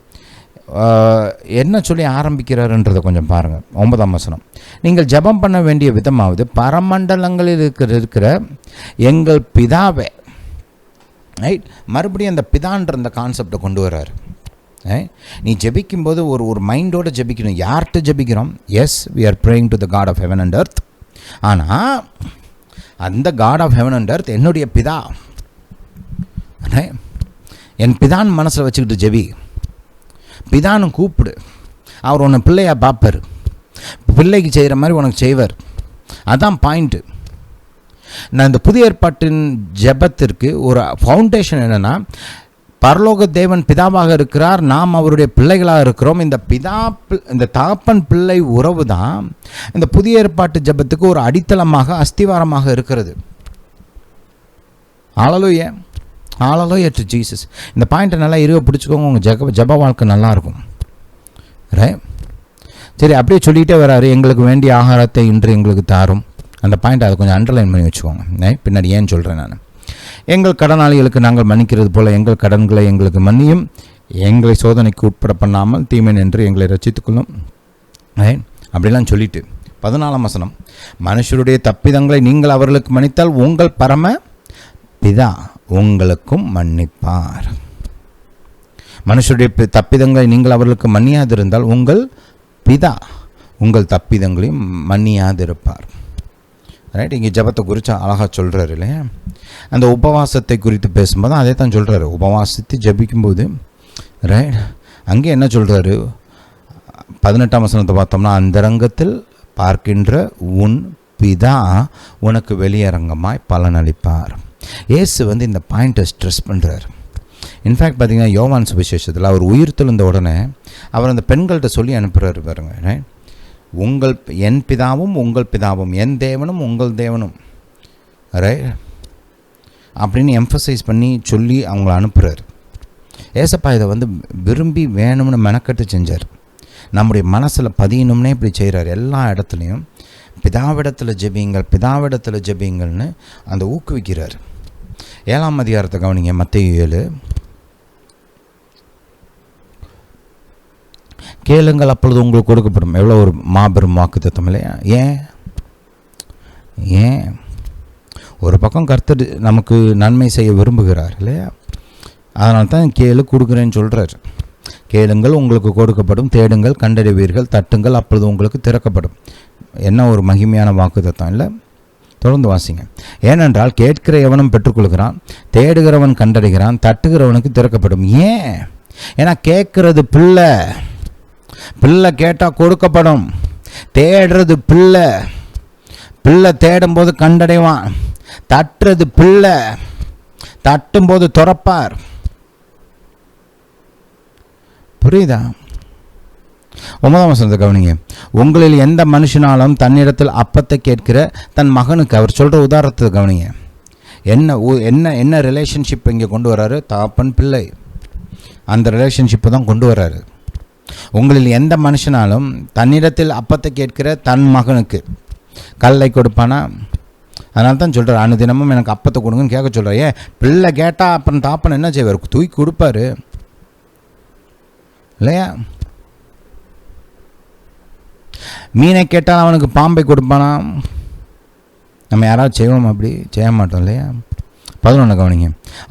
என்ன சொல்லி ஆரம்பிக்கிறாருன்றதை கொஞ்சம் பாருங்கள். 9ஆம் வசனம், நீங்கள் ஜெபம் பண்ண வேண்டிய விதமாவது பரமண்டலங்களில் இருக்கிற எங்கள் பிதாவே. ரைட், மறுபடியும் அந்த பிதான்ற அந்த கான்செப்டை கொண்டு வர்றாரு. நீ ஜெபிக்கும்போது ஒரு மைண்டோடு ஜெபிக்கணும். யார்கிட்ட ஜெபிக்கிறோம்? Yes, we are praying to the God of heaven and earth. ஆனால் அந்த God of heaven and earth என்னுடைய பிதா. என் பிதான் மனசில் வச்சுக்கிட்டு ஜெபி. பிதான்னு கூப்பிடு. அவர் உன்னை பிள்ளையாக பார்ப்பார். பிள்ளைக்கு செய்கிற மாதிரி உனக்கு செய்வார். அதான் பாயிண்ட்டு. நான் இந்த புதிய ஏற்பாட்டின் ஜெபத்திற்கு ஒரு ஃபவுண்டேஷன் என்னென்னா, பரலோக தேவன் பிதாவாக இருக்கிறார், நாம் அவருடைய பிள்ளைகளாக இருக்கிறோம். இந்த தகப்பன் பிள்ளை உறவு தான் இந்த புதிய ஏற்பாட்டு ஜெபத்துக்கு ஒரு அடித்தளமாக அஸ்திவாரமாக இருக்கிறது. ஹல்லேலூயா, ஹல்லேலூயா டு ஜீசஸ். இந்த பாயிண்ட்டை நல்லா பிடிச்சிக்கோங்க. உங்கள் ஜெப வாழ்க்கை நல்லாயிருக்கும். ரைட், சரி. அப்படியே சொல்லிகிட்டே வராரு, எங்களுக்கு வேண்டிய ஆகாரத்தை இன்று எங்களுக்கு தாரும். அந்த பாயிண்ட்டை அதை கொஞ்சம் அண்டர்லைன் பண்ணி வச்சுக்கோங்க. பின்னாடி ஏன்னு சொல்கிறேன் நான். எங்கள் கடனாளிகளுக்கு நாங்கள் மன்னிக்கிறது போல எங்கள் கடன்களை எங்களுக்கு மன்னியும், எங்களை சோதனைக்கு உட்பட பண்ணாமல் தீமை என்று எங்களை ரட்சித்துக்கொள்ளும். அப்படிலாம் சொல்லிட்டு 14ஆம் வசனம், மனுஷருடைய தப்பிதங்களை நீங்கள் அவர்களுக்கு மன்னித்தால் உங்கள் பரம பிதா உங்களுக்கும் மன்னிப்பார். மனுஷருடைய தப்பிதங்களை நீங்கள் அவர்களுக்கு மன்னியாதிருந்தால் உங்கள் பிதா உங்கள் தப்பிதங்களையும் மன்னியாதிருப்பார். ரைட், இங்கே ஜெபத்தை குறித்து அழகாக சொல்கிறாரு இல்லையா. அந்த உபவாசத்தை குறித்து பேசும்போது அதே தான் சொல்கிறாரு. உபவாசித்து ஜெபிக்கும்போது ரைட், அங்கே என்ன சொல்கிறாரு? 18ஆம் வசனத்தை பார்த்தோம்னா, அந்தரங்கத்தில் பார்க்கின்ற உன் பிதா உனக்கு வெளியரங்கமாய் பலனளிப்பார். இயேசு வந்து இந்த பாயிண்ட்டை ஸ்ட்ரெஸ் பண்ணுறாரு. இன்ஃபேக்ட் பார்த்தீங்கன்னா யோவான் சுவிசேஷத்தில் அவர் உயிர் தெழுந்த உடனே அவர் அந்த பெண்கள்கிட்ட சொல்லி அனுப்புகிறாரு பாருங்க. ரைட், என் பிதாவும் உங்கள் பிதாவும், என் தேவனும் உங்கள் தேவனும், ரைட் அப்படின்னு எம்ஃபசைஸ் பண்ணி சொல்லி அவங்கள அனுப்புகிறார். ஏசப்பா இதை வந்து விரும்பி வேணும்னு மெனக்கட்டு செஞ்சார். நம்முடைய மனசில் பதியணும்னே இப்படி செய்கிறார். எல்லா இடத்துலையும் பிதாவிடத்தில் ஜெபிங்கள், பிதாவிடத்தில் ஜெபிங்கள்னு அந்த ஊக்குவிக்கிறார். 7ஆம் அதிகாரத்தை கவனிங்க. மத்தேயு 7, கேளுங்கள் அப்பொழுது உங்களுக்கு கொடுக்கப்படும். எவ்வளோ ஒரு மாபெரும் வாக்குத்தத்தம் இல்லையா. ஏன் ஒரு பக்கம் கர்த்தர் நமக்கு நன்மை செய்ய விரும்புகிறார் இல்லையா. அதனால தான் கேளு கொடுக்குறேன்னு சொல்கிறார். கேளுங்கள் உங்களுக்கு கொடுக்கப்படும், தேடுங்கள் கண்டறிவீர்கள், தட்டுங்கள் அப்பொழுது உங்களுக்கு திறக்கப்படும். என்ன ஒரு மகிமையான வாக்குத்தத்தம் இல்லை. தொடர்ந்து வாசிங்க. ஏனென்றால் கேட்கிற எவனும் பெற்றுக்கொள்கிறான், தேடுகிறவன் கண்டறிகிறான், தட்டுகிறவனுக்கு திறக்கப்படும். ஏன்னா கேட்கறது பிள்ளை, பிள்ளை கேட்டால் கொடுக்கப்படும். தேடுறது பிள்ளை, பிள்ளை தேடும்போது கண்டடைவான். தட்டுறது பிள்ளை, தட்டும்போது துறப்பார். புரியுதா? 9ஆம் வசனத்தை கவனிங்க. உங்களில் எந்த மனுஷனாலும் தன்னிடத்தில் அப்பத்தை கேட்கிற தன் மகனுக்கு, அவர் சொல்கிற உதாரணத்தை கவனிங்க. என்ன ரிலேஷன்ஷிப் இங்கே கொண்டு வர்றாரு? தகப்பன் பிள்ளை, அந்த ரிலேஷன்ஷிப்பை தான் கொண்டு வர்றாரு. உங்களில் எந்த மனுஷனாலும் தன்னிடத்தில் அப்பத்தை கேட்கிற தன் மகனுக்கு கல்லை கொடுப்பானா? அதனால தான் சொல்கிறார், அனுதினமும் எனக்கு அப்பத்தை கொடுங்கன்னு கேட்க சொல்கிறார். பிள்ளை கேட்டால் அப்புறம் தாப்பன் என்ன செய்வார்? தூக்கி கொடுப்பாரு இல்லையா. மீனை கேட்டால் அவனுக்கு பாம்பை கொடுப்பானா? நம்ம யாராவது செய்வோம்? அப்படி செய்ய மாட்டோம் இல்லையா. 11 கவனிங்க.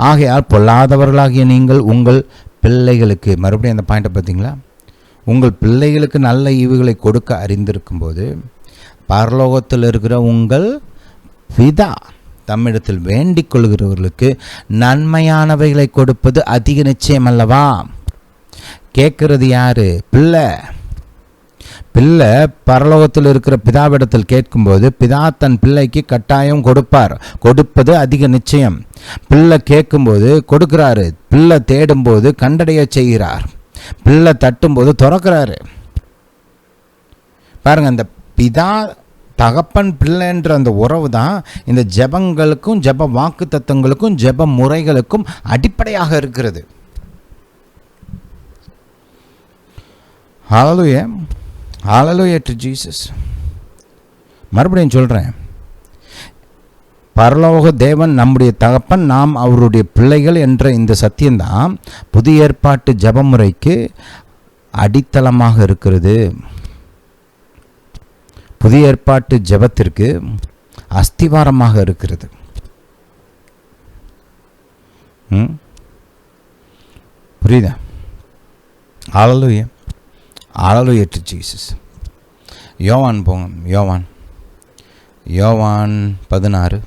ஆகையால் பொல்லாதவர்களாகிய நீங்கள் உங்கள் பிள்ளைகளுக்கு, மறுபடியும் அந்த பாயிண்ட்டை பார்த்தீங்களா, உங்கள் பிள்ளைகளுக்கு நல்ல ஈவுகளை கொடுக்க அறிந்திருக்கும் போது பரலோகத்தில் இருக்கிற உங்கள் பிதா தம்மிடத்தில் வேண்டிக் கொள்கிறவர்களுக்கு நன்மையானவைகளை கொடுப்பது அதிக நிச்சயம் அல்லவா. கேட்கறது யாரு? பிள்ளை. பிள்ளை பரலோகத்தில் இருக்கிற பிதாவிடத்தில் கேட்கும்போது பிதா தன் பிள்ளைக்கு கட்டாயம் கொடுப்பார். கொடுப்பது அதிக நிச்சயம். பிள்ளை கேட்கும்போது கொடுக்கிறாரு. பிள்ளை தேடும்போது கண்டடைய செய்கிறார். பிள்ளை தட்டும்போது திறக்கிறாரு. பாருங்க, அந்த பிதா தகப்பன் பிள்ளைன்ற அந்த உறவு தான் இந்த ஜெபங்களுக்கும் ஜெப வாக்கு தத்தங்களுக்கும் ஜெப முறைகளுக்கும் அடிப்படையாக இருக்கிறது. ஹல்லேலூயா, ஹல்லேலூயா டு ஜீசஸ். மறுபடியும் சொல்கிறேன், பரலோக தேவன் நம்முடைய தகப்பன், நாம் அவருடைய பிள்ளைகள் என்ற இந்த சத்தியம்தான் புதிய ஏற்பாட்டு ஜெபமுறைக்கு அடித்தளமாக இருக்கிறது. புதிய ஏற்பாட்டு ஜெபத்திற்கு அஸ்திவாரமாக இருக்கிறது. புரியுதா? ஹல்லேலூயா, ஹல்லேலூயா டு ஜீசஸ். யோவான் போங்க, யோவான் 16.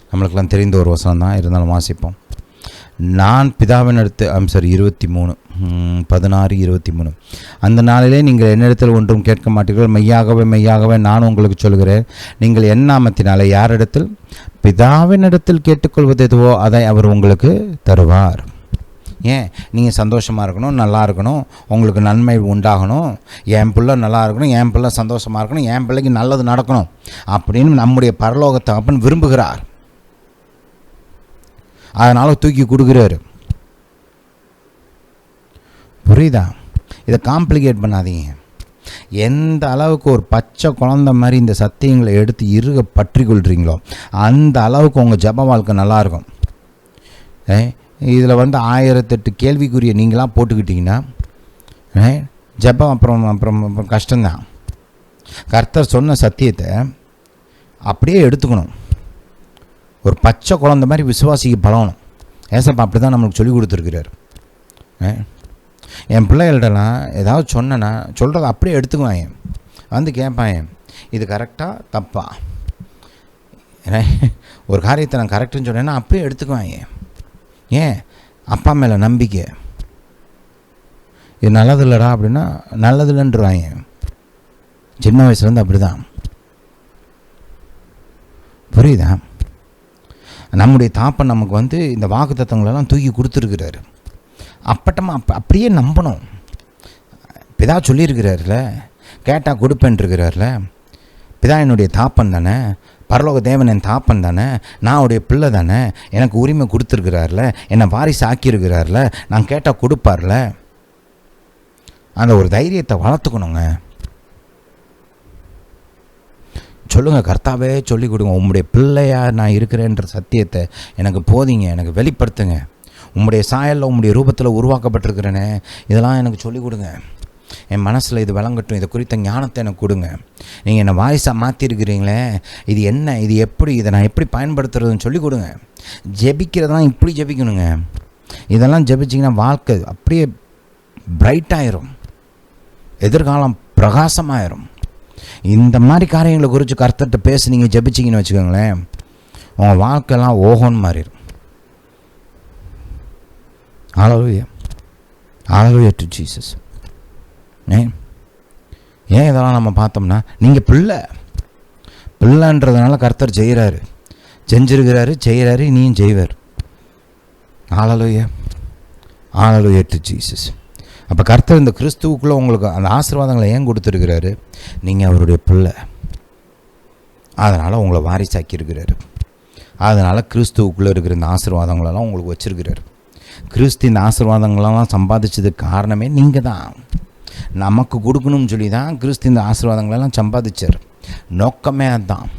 நம்மளுக்கெல்லாம் தெரிந்த ஒரு வசனம் தான், இருந்தாலும் வாசிப்போம். நான் பிதாவின் அடுத்து 23, 16, 23. அந்த நாளிலே நீங்கள் என்னிடத்தில் ஒன்றும் கேட்க மாட்டீர்கள். மெய்யாகவே மெய்யாகவே நான் உங்களுக்கு சொல்கிறேன், நீங்கள் என் நாமத்தினாலே யாரிடத்தில் பிதாவின் இடத்தில் கேட்டுக்கொள்வது எதுவோ அதை அவர் உங்களுக்கு தருவார். ஏன்? நீங்கள் சந்தோஷமாக இருக்கணும், நல்லா இருக்கணும், உங்களுக்கு நன்மை உண்டாகணும், என் பிள்ளை நல்லா இருக்கணும், என் பிள்ளை சந்தோஷமாக இருக்கணும், என் பிள்ளைக்கு நல்லது நடக்கணும் அப்படின்னு நம்முடைய பரலோக தகப்பன் விரும்புகிறார். அதனால் தூக்கி கொடுக்குறாரு. புரியுதா? இதை காம்ப்ளிகேட் பண்ணாதீங்க. எந்த அளவுக்கு ஒரு பச்சை குழந்தை மாதிரி இந்த சத்தியங்களை எடுத்து இறுக பற்றி கொள்கிறீங்களோ அந்த அளவுக்கு உங்கள் ஜெப வாழ்க்கை நல்லாயிருக்கும். இதில் 1008 கேள்விக்குரிய நீங்களாம் போட்டுக்கிட்டிங்கன்னா ஜெபம் அப்புறம் கஷ்டம்தான். கர்த்தர் சொன்ன சத்தியத்தை அப்படியே எடுத்துக்கணும். ஒரு பச்சை குழந்தை மாதிரி விசுவாசிக்கு பழகணும். ஏசப்பா அப்படி தான் நம்மளுக்கு சொல்லி கொடுத்துருக்கிறார். என் பிள்ளைகள்டலாம் ஏதாவது சொன்னேன்னா சொல்கிறத அப்படியே எடுத்துக்குவாங்க. வந்து கேட்பாங்க, இது கரெக்டாக தப்பா? ஒரு காரியத்தை நான் கரெக்டுன்னு சொன்னேன்னா அப்படியே எடுத்துக்குவாங்க. ஏன்? அப்பா மேலே நம்பிக்கை. இது நல்லது இல்லைடா அப்படின்னா நல்லது இல்லைன்றாங்க. சின்ன வயசுலேருந்து அப்படி தான். புரியுதா? நம்முடைய தாப்பன் நமக்கு இந்த வாக்கு தத்தங்களெல்லாம் தூக்கி கொடுத்துருக்கிறாரு. அப்பட்டமா அப்படியே நம்பணும். பிதா சொல்லியிருக்கிறார்ல, கேட்டால் கொடுப்பேன்ருக்கிறார்ல. பிதா என்னுடைய தாப்பன் தானே, பரலோக தேவன் என் தாப்பன் தானே, நான் அவருடைய பிள்ளை தானே, எனக்கு உரிமை கொடுத்துருக்கிறார்ல, என்னை வாரிசு ஆக்கியிருக்கிறார்ல, நான் கேட்டால் கொடுப்பார்ல. அந்த ஒரு தைரியத்தை வளர்த்துக்கணுங்க. சொல்லுங்கள், கர்த்தாவே சொல்லிக் கொடுங்க, உம்முடைய பிள்ளையாக நான் இருக்கிறேன்ற சத்தியத்தை எனக்கு போதிங்க, எனக்கு வெளிப்படுத்துங்க. உம்முடைய சாயலில் உம்முடைய ரூபத்தில் உருவாக்கப்பட்டிருக்கிறேனே, இதெல்லாம் எனக்கு சொல்லிக் கொடுங்க. என் மனசில் இது விளங்கட்டும், இதை குறித்த ஞானத்தை எனக்கு கொடுங்க. நீங்கள் என்னை வாரிசாக மாற்றிருக்கிறீங்களே, இது என்ன, இது எப்படி, இதை நான் எப்படி பயன்படுத்துறதுன்னு சொல்லிக் கொடுங்க. ஜெபிக்கிறதெல்லாம் இப்படி ஜெபிக்கணுங்க. இதெல்லாம் ஜெபிச்சிங்கன்னா வாழ்க்கை அப்படியே பிரைட்டாயிரும், எதிர்காலம் பிரகாசமாயிரும். இந்த மாதிரி காரியங்களை குறித்து கர்த்தர்கிட்ட பேசி நீங்கள் ஜெபிச்சிங்கன்னு வச்சுக்கோங்களேன், உங்கள் வாழ்க்கையெல்லாம் ஓஹோன்னு மாறிடும். ஹல்லேலூயா, ஹல்லேலூயா டு ஜீசஸ். ஏன் இதெல்லாம் நம்ம பார்த்தோம்னா, நீங்கள் பிள்ளைன்றதுனால கர்த்தர் செஞ்சிருக்கிறாரு, செய்கிறாரு, இனியும் செய்வார். ஹல்லேலூயா, ஹல்லேலூயா டு ஜீசஸ். அப்போ கர்த்தர் இந்த கிறிஸ்துவுக்குள்ளே உங்களுக்கு அந்த ஆசீர்வாதங்களை ஏன் கொடுத்துருக்கிறாரு? நீங்கள் அவருடைய பிள்ளை, அதனால் உங்களை வாரிசாக்கியிருக்கிறாரு. அதனால் கிறிஸ்துவுக்குள்ளே இருக்கிற இந்த ஆசீர்வாதங்களெல்லாம் உங்களுக்கு வச்சுருக்கிறாரு. கிறிஸ்து இந்த ஆசீர்வாதங்களெல்லாம் சம்பாதிச்சதுக்கு காரணமே நீங்கள் தான். நமக்கு கொடுக்கணும்னு சொல்லி தான் கிறிஸ்து இந்த ஆசீர்வாதங்களெல்லாம் சம்பாதிச்சார். நோக்கமே அதுதான்.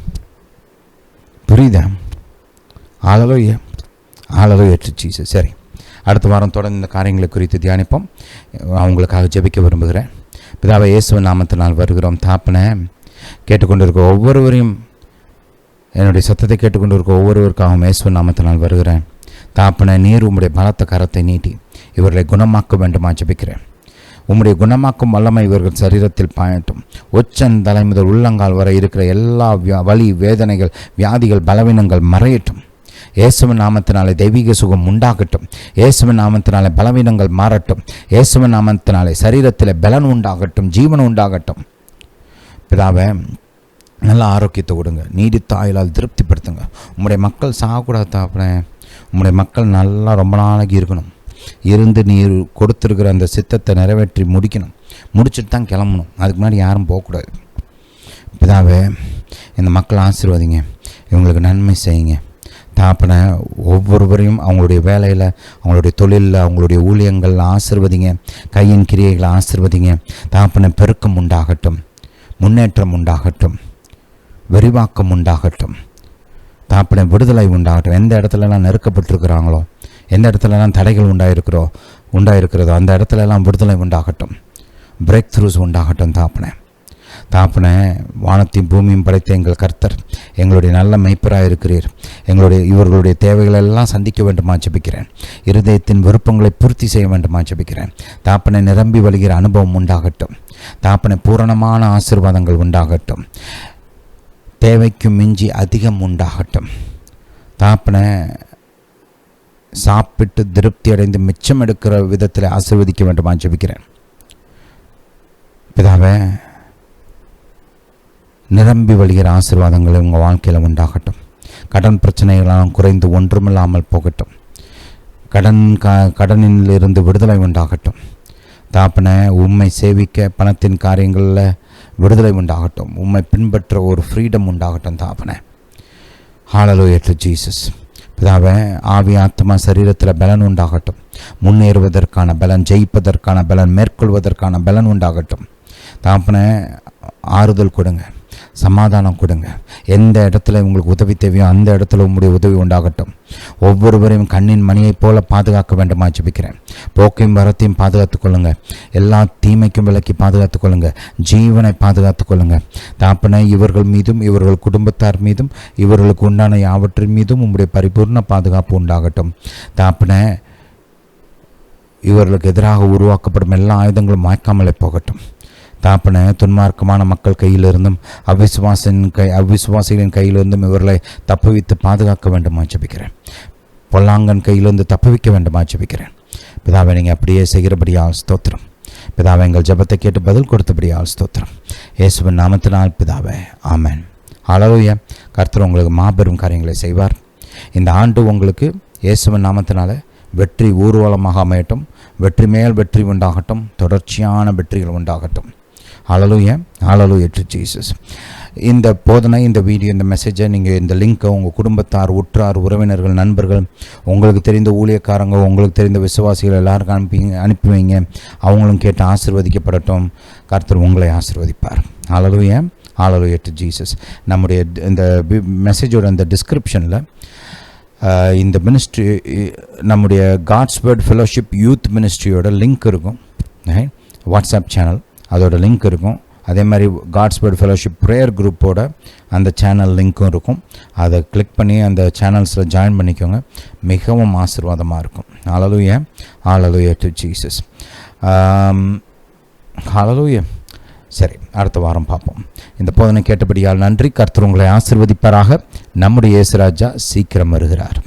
புரியுதா? ஹல்லேலூயா, ஹல்லேலூயா டு ஜீசஸ். சரி, அடுத்த வாரம் தொடர்ந்து இந்த காரியங்களை குறித்து தியானிப்போம். அவங்களுக்காக ஜெபிக்க விரும்புகிறேன். பிதாவை இயேசுவின் நாமத்தினால் வருகிறோம். தாப்பனை கேட்டுக்கொண்டிருக்க ஒவ்வொருவரையும், என்னுடைய சத்தத்தை கேட்டுக்கொண்டிருக்க ஒவ்வொருவருக்காகவும் இயேசுவின் நாமத்தினால் வருகிறேன். தாப்பனை, நீர் உம்முடைய பலத்த கரத்தை நீட்டி இவர்களை குணமாக்க வேண்டுமா ஜெபிக்கிறேன். உம்முடைய குணமாக்கும் வல்லமை இவர்கள் சரீரத்தில் பாயட்டும். உச்சன் தலை முதல் உள்ளங்கால் வரை இருக்கிற எல்லா வலி, வேதனைகள், வியாதிகள், பலவீனங்கள் மறையட்டும். இயேசுவின் நாமத்தினாலே தெய்வீக சுகம் உண்டாகட்டும். இயேசுவின் நாமத்தினாலே பலவீனங்கள் மாறட்டும். இயேசுவின் நாமத்தினாலே சரீரத்தில் பலன் உண்டாகட்டும், ஜீவன் உண்டாகட்டும். பிதாவே, நல்ல ஆரோக்கியத்தை கொடுங்க, நீடித்த ஆயுளால் திருப்திப்படுத்துங்க. உம்முடைய மக்கள் சாகக்கூடாது தாப்பனே. உம்முடைய மக்கள் நல்லா ரொம்ப நாளைக்கு இருக்கணும், இருந்து நீர் கொடுத்துருக்கிற அந்த சித்தத்தை நிறைவேற்றி முடிக்கணும். முடிச்சுட்டு தான் கிளம்பணும், அதுக்கு முன்னாடி யாரும் போகக்கூடாது. பிதாவே, இந்த மக்களை ஆசீர்வதிங்க, இவங்களுக்கு நன்மை செய்யுங்க தாப்பனை. ஒவ்வொருவரையும் அவங்களுடைய வேலையில், அவங்களுடைய தொழிலில், அவங்களுடைய ஊழியங்களில் ஆசீர்வதிங்க. கையின் கிரியைகளை ஆசீர்வதிங்க தாப்பனை. பெருக்கம் உண்டாகட்டும், முன்னேற்றம் உண்டாகட்டும், விரிவாக்கம் உண்டாகட்டும் தாப்பனை. விடுதலை உண்டாகட்டும். எந்த இடத்துலலாம் நெருக்கப்பட்டிருக்கிறாங்களோ, எந்த இடத்துலலாம் தடைகள் உண்டாயிருக்கிறதோ அந்த இடத்துலலாம் விடுதலை உண்டாகட்டும், பிரேக் த்ரூஸ் உண்டாகட்டும் தாப்பனை. வானத்தையும் பூமியும் படைத்த எங்கள் கர்த்தர் எங்களுடைய நல்ல மெய்ப்பராக இருக்கிறீர். இவர்களுடைய தேவைகளெல்லாம் சந்திக்க வேண்டுமா ஜெபிக்கிறேன். இருதயத்தின் விருப்பங்களை பூர்த்தி செய்ய வேண்டுமா ஜெபிக்கிறேன் தாப்பனை. நிரம்பி வழிகிற அனுபவம் உண்டாகட்டும் தாப்பனை. பூரணமான ஆசீர்வாதங்கள் உண்டாகட்டும். தேவைக்கும் மிஞ்சி அதிகம் உண்டாகட்டும் தாப்பனை. சாப்பிட்டு திருப்தி அடைந்து மிச்சம் எடுக்கிற விதத்தில் ஆசீர்வதிக்க வேண்டுமா ஜெபிக்கிறேன் பிதாவே. நிரம்பி வழிகிற ஆசீர்வாதங்கள் உங்கள் வாழ்க்கையில் உண்டாகட்டும். கடன் பிரச்சனைகளால் குறைந்து ஒன்றுமில்லாமல் போகட்டும். கடனிலிருந்து விடுதலை உண்டாகட்டும் தாப்பனை. உம்மை சேவிக்க பணத்தின் காரியங்களில் விடுதலை உண்டாகட்டும். உம்மை பின்பற்ற ஒரு ஃப்ரீடம் உண்டாகட்டும் தாப்பனை. ஹல்லேலூயா டு ஜீசஸ். பிதாவே, ஆவி ஆத்மா சரீரத்தில் பலன் உண்டாகட்டும். முன்னேறுவதற்கான பலன், ஜெயிப்பதற்கான பலன், மேற்கொள்வதற்கான பலன் உண்டாகட்டும் தாப்பனை. ஆறுதல் கொடுங்க, சமாதானம் கொடுங்க. எந்த இடத்துல உங்களுக்கு உதவி தேவையோ அந்த இடத்துல உங்களுடைய உதவி உண்டாகட்டும். ஒவ்வொருவரையும் கண்ணின் மணியைப் போல பாதுகாக்க வேண்டுமா ஜெபிக்கிறேன். போக்கையும் வரத்தையும் பாதுகாத்து கொள்ளுங்க. எல்லா தீமைக்கும் விலக்கி பாதுகாத்து கொள்ளுங்க. ஜீவனை பாதுகாத்து கொள்ளுங்க தாப்பனை. இவர்கள் மீதும், இவர்கள் குடும்பத்தார் மீதும், இவர்களுக்கு உண்டான யாவற்றின் மீதும் உங்களுடைய பரிபூர்ண பாதுகாப்பு உண்டாகட்டும் தாப்பனை. இவர்களுக்கு எதிராக உருவாக்கப்படும் எல்லா ஆயுதங்களும் மாய்க்காமலே போகட்டும் தாப்பனை. துன்மார்க்கமான மக்கள் கையிலிருந்தும் அவிசுவாசிகளின் கையிலிருந்தும் இவர்களை தப்புவித்து பாதுகாக்க வேண்டுமா ஜெபிக்கிறேன். பொல்லாங்கன் கையிலிருந்து தப்புவிக்க வேண்டுமா ஜெபிக்கிறேன் பிதாவை. நீங்கள் அப்படியே செய்கிறபடியால் ஸ்தோத்திரம் பிதாவை. எங்கள் ஜெபத்தை கேட்டு பதில் கொடுத்தபடியால் ஸ்தோத்திரம். இயேசுவின் நாமத்தினால் பிதாவே, ஆமென். ஹல்லேலூயா. கர்த்தர் உங்களுக்கு மாபெரும் காரியங்களை செய்வார். இந்த ஆண்டு உங்களுக்கு இயேசுவின் நாமத்தினால வெற்றி ஊர்வலமாக அமையட்டும். வெற்றி மேல் வெற்றி உண்டாகட்டும். தொடர்ச்சியான வெற்றிகள் உண்டாகட்டும். ஹல்லேலூயா, ஹல்லேலூயா டு ஜீசஸ். இந்த போதனை, இந்த வீடியோ, இந்த மெசேஜை நீங்கள், இந்த லிங்க்கை உங்கள் குடும்பத்தார், உற்றார், உறவினர்கள், நண்பர்கள், உங்களுக்கு தெரிந்த ஊழியக்காரங்க, உங்களுக்கு தெரிந்த விசுவாசிகள் எல்லாருக்கும் அனுப்பி வைங்க. அவங்களும் கேட்டு ஆசீர்வதிக்கப்படட்டும். கர்த்தர் உங்களை ஆசீர்வதிப்பார். Hallelujah, hallelujah to Jesus. நம்முடைய இந்த மெசேஜோட அந்த டிஸ்கிரிப்ஷனில் இந்த மினிஸ்ட்ரி, நம்முடைய காட்ஸ் வேர்ட் ஃபெலோஷிப் யூத் மினிஸ்ட்ரியோட லிங்க் இருக்கும். வாட்ஸ்அப் சேனல், அதோட லிங்க் இருக்கும். அதே மாதிரி காட்ஸ் வேர்ட் ஃபெலோஷிப் ப்ரேயர் குரூப்போட அந்த சேனல் லிங்க்கும் இருக்கும். அதை கிளிக் பண்ணி அந்த சேனல்ஸில் ஜாயின் பண்ணிக்கோங்க. மிகவும் ஆசீர்வாதமாக இருக்கும். ஹல்லேலூயா, ஹல்லேலூயா டு ஜீசஸ். ஹல்லேலூயா. சரி, அடுத்த வாரம் பார்ப்போம். இந்த போதனை கேட்டபடியால் நன்றி. கர்த்தர் உங்களை ஆசீர்வதிப்பாராக. நம்முடைய இயேசு ராஜா சீக்கிரம் வருகிறார்.